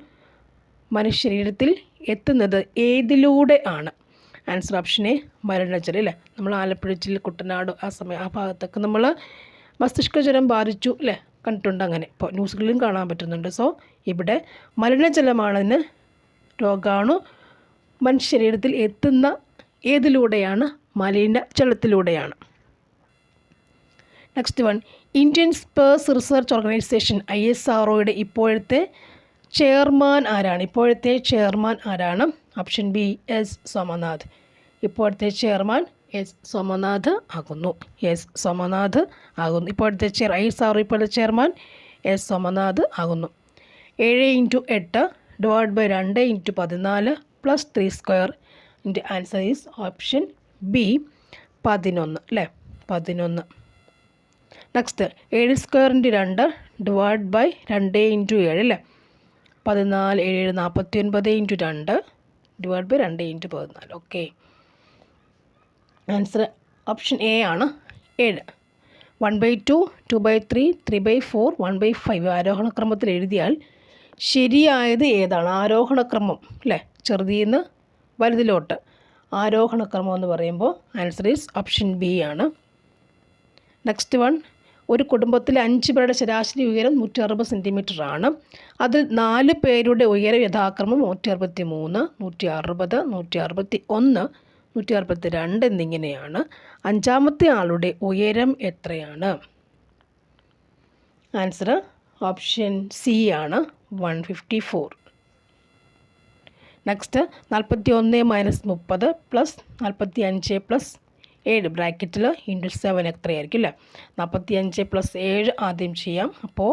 മനുഷ്യശരീരത്തിൽ എത്തുന്നത് ഏതിലൂടെ ആണ്? ആൻസർ ഓപ്ഷൻ എ, മലിനജലം. അല്ലേ, നമ്മൾ ആലപ്പുഴ ജില്ല, കുട്ടനാട് ആ ഭാഗത്തൊക്കെ നമ്മൾ മസ്തിഷ്ക ജ്വരം ബാധിച്ചു അല്ലേ, കണ്ടിട്ടുണ്ട്. അങ്ങനെ ഇപ്പോൾ ന്യൂസുകളിലും കാണാൻ പറ്റുന്നുണ്ട്. സോ ഇവിടെ മലിനജലമാണെന്ന് രോഗാണു മനുഷ്യശരീരത്തിൽ എത്തുന്ന ഏതിലൂടെയാണ്? മലിനജലത്തിലൂടെയാണ്. Next one, Indian space research organisation ISROയുടെ ഇപ്പോഴത്തെ ചെയർമാൻ ആരാണ്? Option B, S Somanath. ഇപ്പോഴത്തെ ചെയർമാൻ എസ് സോമനാഥ് ആകുന്നു. ഇപ്പോഴത്തെ ISRO ഇപ്പോഴത്തെ ചെയർമാൻ എസ് സോമനാഥ് ആകുന്നു. 7x8 / 2x14 + 3² ഇതിൻ്റെ ആൻസർ ഈസ് ഓപ്ഷൻ ബി, 11. അല്ലേ, 11. നെക്സ്റ്റ്, 7² × 2 / 2x7 അല്ലേ, 14, 7, 49 × 2 / 2x14. Okay, answer option A ആണ്, 7. 1/2, 2/3, 3/4, 1/5 ആരോഹണക്രമത്തിൽ എഴുതിയാൽ ശരിയായത് ഏതാണ്? ആരോഹണക്രമം അല്ലേ, ചെറുതിന്ന് വലുതിലോട്ട് ആരോഹണക്രമം എന്ന് പറയുമ്പോൾ ആൻസർ ഈസ് ഓപ്ഷൻ ബി ആണ്. നെക്സ്റ്റ് വൺ, ഒരു കുടുംബത്തിലെ 5 പേരുടെ ശരാശരി ഉയരം 160 സെൻറ്റിമീറ്റർ ആണ്. അതിൽ 4 പേരുടെ ഉയരം യഥാക്രമം 163, 160, 161, 162 എന്നിങ്ങനെയാണ്. 5ാമത്തെ ആളുടെ ഉയരം എത്രയാണ്? ആൻസർ ഓപ്ഷൻ സി ആണ്, 154. നെക്സ്റ്റ്, 41 - 30 + 45 + 7 ബ്രാക്കറ്റിൽ × 7 എത്രയായിരിക്കും? അല്ലേ, 45 + 7 ആദ്യം ചെയ്യാം. അപ്പോൾ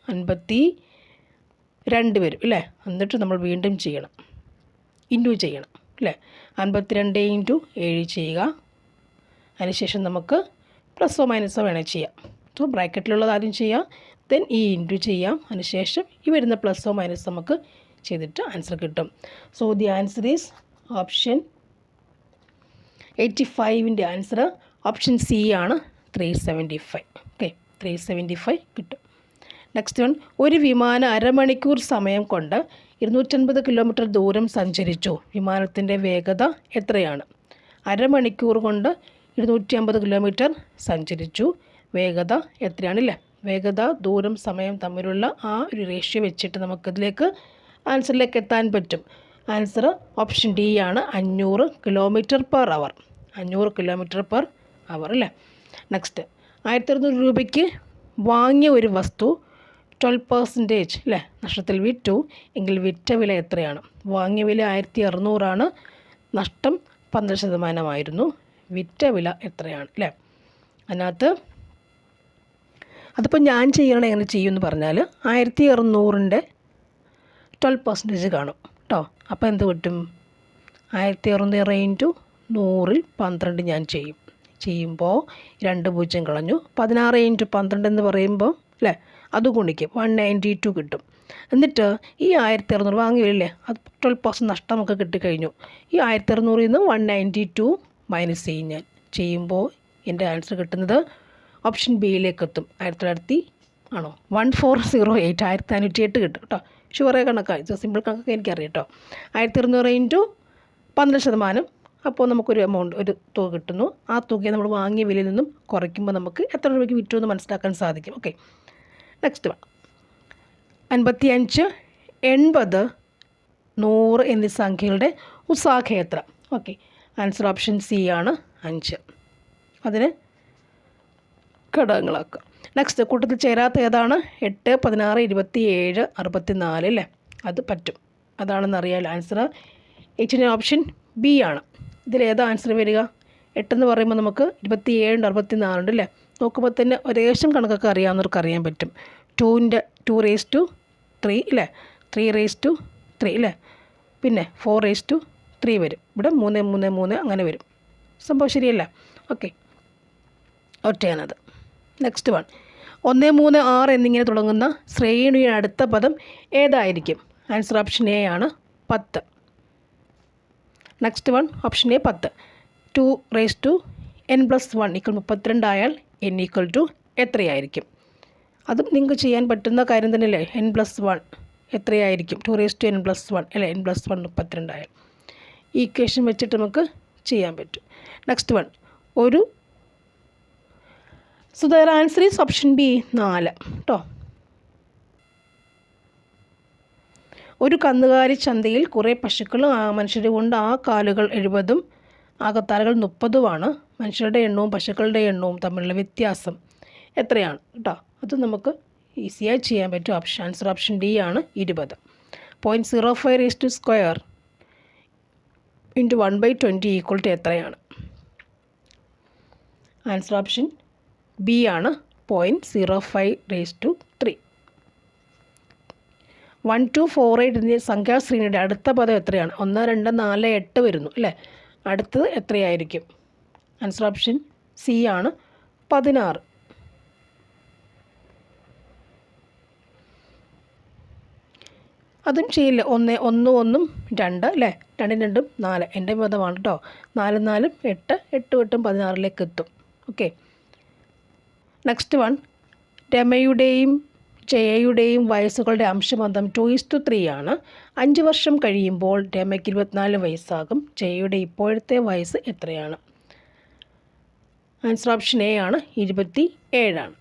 52 വരും അല്ലേ. എന്നിട്ട് നമ്മൾ വീണ്ടും ചെയ്യണം, ഇൻറ്റു ചെയ്യണം അല്ലേ. 52 × 7 ചെയ്യുക. അതിനുശേഷം നമുക്ക് പ്ലസ്സോ മൈനസോ വേണേൽ ചെയ്യാം. സോ ബ്രാക്കറ്റിലുള്ളത് ആദ്യം ചെയ്യാം, ദെൻ ഈ ഇൻറ്റു ചെയ്യാം. അതിനുശേഷം ഈ വരുന്ന പ്ലസ്സോ മൈനസോ നമുക്ക് ചെയ്തിട്ട് ആൻസർ കിട്ടും. So the answer is option 85ൻ്റെ ആൻസർ ഓപ്ഷൻ സി ആണ്, 375. ഓക്കെ, 375 കിട്ടും. നെക്സ്റ്റ് വൺ, ഒരു വിമാനം അരമണിക്കൂർ സമയം കൊണ്ട് 250 കിലോമീറ്റർ ദൂരം സഞ്ചരിച്ചു. വിമാനത്തിൻ്റെ വേഗത എത്രയാണ്? അരമണിക്കൂർ കൊണ്ട് 250 കിലോമീറ്റർ സഞ്ചരിച്ചു. വേഗത എത്രയാണല്ലേ? വേഗത, ദൂരം, സമയം തമ്മിലുള്ള ആ ഒരു റേഷ്യോ വെച്ചിട്ട് നമുക്കിതിലേക്ക് ആൻസറിലേക്ക് എത്താൻ പറ്റും. ആൻസർ ഓപ്ഷൻ ഡി ആണ്, 500 km/h. 500 km/h അല്ലേ. നെക്സ്റ്റ്, 1600 രൂപയ്ക്ക് വാങ്ങിയ ഒരു വസ്തു 12% അല്ലേ നഷ്ടത്തിൽ വിറ്റു എങ്കിൽ വിറ്റ വില എത്രയാണ്? വാങ്ങിയ വില 1600 നഷ്ടം 12% വിറ്റ വില എത്രയാണ് അല്ലേ. അതിനകത്ത് അതിപ്പോൾ ഞാൻ ചെയ്യണം എങ്ങനെ ചെയ്യുമെന്ന് പറഞ്ഞാൽ 1600ൻ്റെ 12% കാണും കേട്ടോ. അപ്പോൾ എന്ത് കിട്ടും? 1600 × 100 12 ഞാൻ ചെയ്യുമ്പോൾ 2 0 കളഞ്ഞു. 16 × 12 എന്ന് പറയുമ്പോൾ അല്ലേ അത് ഗുണിക്കും, 192 കിട്ടും. എന്നിട്ട് ഈ 1600 വാങ്ങിയില്ലേ, അത് 12% നഷ്ടം നമുക്ക് കിട്ടിക്കഴിഞ്ഞു. ഈ 1600 നിന്ന് 192 മൈനസ് ചെയ്യും. ഞാൻ ചെയ്യുമ്പോൾ എൻ്റെ ആൻസർ കിട്ടുന്നത് ഓപ്ഷൻ ബിയിലേക്ക് എത്തും. 1408 1508 കിട്ടും കേട്ടോ. ഷുവറേ കണക്കാണ്, ഇത് സിമ്പിൾ കണക്കൊക്കെ എനിക്കറിയാം കേട്ടോ. 1600 × 12% അപ്പോൾ നമുക്കൊരു ഒരു തുക കിട്ടുന്നു. ആ തുകയെ നമ്മൾ വാങ്ങിയ വിലയിൽ നിന്നും കുറയ്ക്കുമ്പോൾ നമുക്ക് എത്ര രൂപയ്ക്ക് വിറ്റു എന്ന് മനസ്സിലാക്കാൻ സാധിക്കും. ഓക്കെ, നെക്സ്റ്റ് 55, 80, 100 എന്നീ സംഖ്യകളുടെ ഉസാഖ എത്ര? ഓക്കെ, ആൻസർ ഓപ്ഷൻ സി ആണ് 5. അതിന് ഘടകങ്ങളാക്കുക. നെക്സ്റ്റ് കൂട്ടത്തിൽ ചേരാത്ത ഏതാണ്? 8, 16, 27, 64 അല്ലേ? അത് പറ്റും, അതാണെന്നറിയാമല്ലോ. ആൻസർ 8 ഓപ്ഷൻ ബി ആണ്. ഇതിലേതാ ആൻസർ വരിക? 8 എന്ന് പറയുമ്പോൾ നമുക്ക് 27, 64 അല്ലേ? നോക്കുമ്പോൾ തന്നെ ഒരേശം കണക്കൊക്കെ അറിയാവുന്നവർക്ക് അറിയാൻ പറ്റും. 2 അല്ലേ? 3 അല്ലേ? പിന്നെ 4 വരും. ഇവിടെ 3 അങ്ങനെ വരും. സംഭവം ശരിയല്ല. ഓക്കെ, ഒറ്റയാണത്. നെക്സ്റ്റ് 1, 1, 3, 6 എന്നിങ്ങനെ തുടങ്ങുന്ന ശ്രേണിയുടെ അടുത്ത പദം ഏതായിരിക്കും? ആൻസർ ഓപ്ഷൻ എ ആണ് 10. Next 1 option A 10. 2n+1 = 32 ആയാൽ n = എത്രയായിരിക്കും? അതും നിങ്ങൾക്ക് ചെയ്യാൻ പറ്റുന്ന കാര്യം തന്നെയല്ലേ. n+1 എത്രയായിരിക്കും? 2n+1 അല്ലേ? n+1 32 ആയാൽ ഈ ഇക്വേഷൻ വെച്ചിട്ട് നമുക്ക് ചെയ്യാൻ പറ്റും. Next 1 so the answer is option B 4 കേട്ടോ. ഒരു കന്നുകാലി ചന്തയിൽ കുറേ പശുക്കളും മനുഷ്യരെ കൊണ്ട് ആ കാലുകൾ 70-ഉം ആകത്താലുകൾ 30-ഉമാണ്. മനുഷ്യരുടെ എണ്ണവും പശുക്കളുടെ എണ്ണവും തമ്മിലുള്ള വ്യത്യാസം എത്രയാണ് കേട്ടോ? അത് നമുക്ക് ഈസിയായി ചെയ്യാൻ പറ്റും. ആൻസർ ഓപ്ഷൻ ഡി ആണ് 20. 0.05² × 1/20 = എത്രയാണ്? ആൻസർ ഓപ്ഷൻ ബി ആണ് 0.05³ 1, 2, 4, 8 എന്നീ സംഖ്യാശ്രേണിയുടെ അടുത്ത പദം എത്രയാണ്? 1, 2, 4, 8 വരുന്നു അല്ലേ? അടുത്തത് എത്രയായിരിക്കും? ആൻസർ ഓപ്ഷൻ സി ആണ് 16. അതും ചെയ്യില്ല. 1, 1, 1, 2 അല്ലേ? 2, 2, 4 എൻ്റെ പദമാണ് കേട്ടോ. 4, 4, 8, 8, 8, 16 എത്തും. ഓക്കെ, നെക്സ്റ്റ് 1, രമയുടെയും ജയയുടെയും വയസ്സുകളുടെ അംശബന്ധം 2:3 ആണ്. 5 വർഷം കഴിയുമ്പോൾ രമയ്ക്ക് 24 വയസ്സാകും. ജയയുടെ ഇപ്പോഴത്തെ വയസ്സ് എത്രയാണ്? ആൻസർ ഓപ്ഷൻ എ ആണ് 27 ആണ്.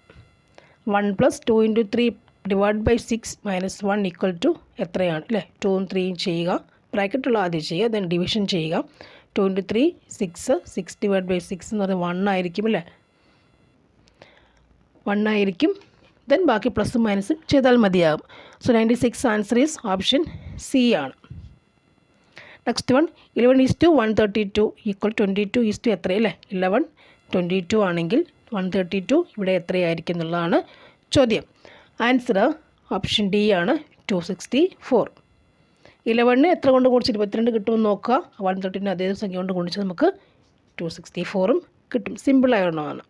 1 + 2 × 3 / 6 - 1 = എത്രയാണ് അല്ലേ? 2ഉം 3ഉം ചെയ്യുക, ബ്രാക്കറ്റുള്ള ആദ്യം ചെയ്യുക, ദെൻ ഡിവിഷൻ ചെയ്യുക. 2 × 3 6, 6 / 6 എന്ന് പറഞ്ഞാൽ 1 ആയിരിക്കും അല്ലേ? 1 ആയിരിക്കും. ദെൻ ബാക്കി പ്ലസും മൈനസും ചെയ്താൽ മതിയാകും. So 96 answer is option C ആണ്. നെക്സ്റ്റ് 1, 11:132 = 22 എത്ര അല്ലേ? 11, 22 ആണെങ്കിൽ 132 ഇവിടെ എത്രയായിരിക്കും എന്നുള്ളതാണ് ചോദ്യം. ആൻസർ ഓപ്ഷൻ ഡി ആണ് 264. 11 എത്ര കൊണ്ട് ഗുണിച്ച് 22 കിട്ടുമെന്ന് നോക്കുക. 132 അതേ സംഖ്യ കൊണ്ട് ഗുണിച്ച് നമുക്ക് 264 കിട്ടും. സിമ്പിളായതാണ്.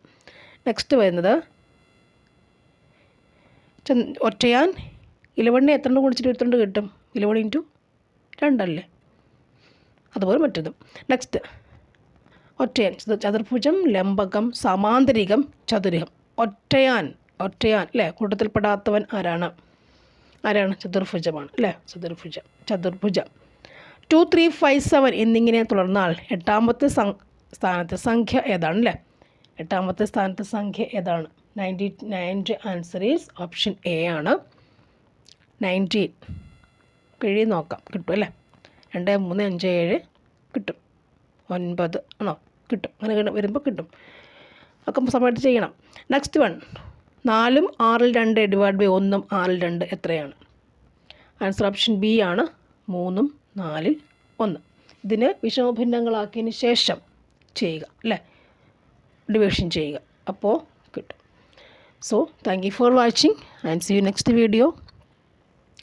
നെക്സ്റ്റ് വരുന്നത് ഒറ്റയാൻ. 11 എത്ര കൊണ്ട് ഗുണിച്ചിട്ട് 22 കിട്ടും? 11 × 2 അല്ലേ? അതുപോലെ മറ്റതും. നെക്സ്റ്റ് ഒറ്റയാൻ. ചതുർഭുജം, ലംബകം, സമാന്തരികം, ചതുരകം. ഒറ്റയാൻ അല്ലേ? കൂട്ടത്തിൽപ്പെടാത്തവൻ ആരാണ്? ചതുർഭുജമാണ് അല്ലേ? ചതുർഭുജം. 2, 3, 5, 7 എന്നിങ്ങനെ തുടർന്നാൽ എട്ടാമത്തെ സ്ഥാനത്തെ സംഖ്യ ഏതാണ് അല്ലേ? എട്ടാമത്തെ സ്ഥാനത്തെ സംഖ്യ ഏതാണ്? 99. ആൻസർ ഈസ് ഓപ്ഷൻ എ ആണ് 19. പിഴി നോക്കാം, കിട്ടും അല്ലേ? 2, 3, 5, 7 കിട്ടും. 9 ആണോ? കിട്ടും. അങ്ങനെ വരുമ്പോൾ കിട്ടും. ഒക്കെ സമയത്ത് ചെയ്യണം. നെക്സ്റ്റ് 1, 4ഉം 6-ൽ 2 / 1ഉം 6-ൽ 2 എത്രയാണ്? ആൻസർ ഓപ്ഷൻ ബി ആണ് 3ഉം 4-ൽ 1. ഇതിന് വിഷമഭിന്നങ്ങളാക്കിയതിന് ശേഷം ചെയ്യുക അല്ലേ? ഡിവിഷൻ ചെയ്യുക, അപ്പോൾ കിട്ടും. So thank you for watching and see you next video.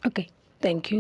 Okay, thank you.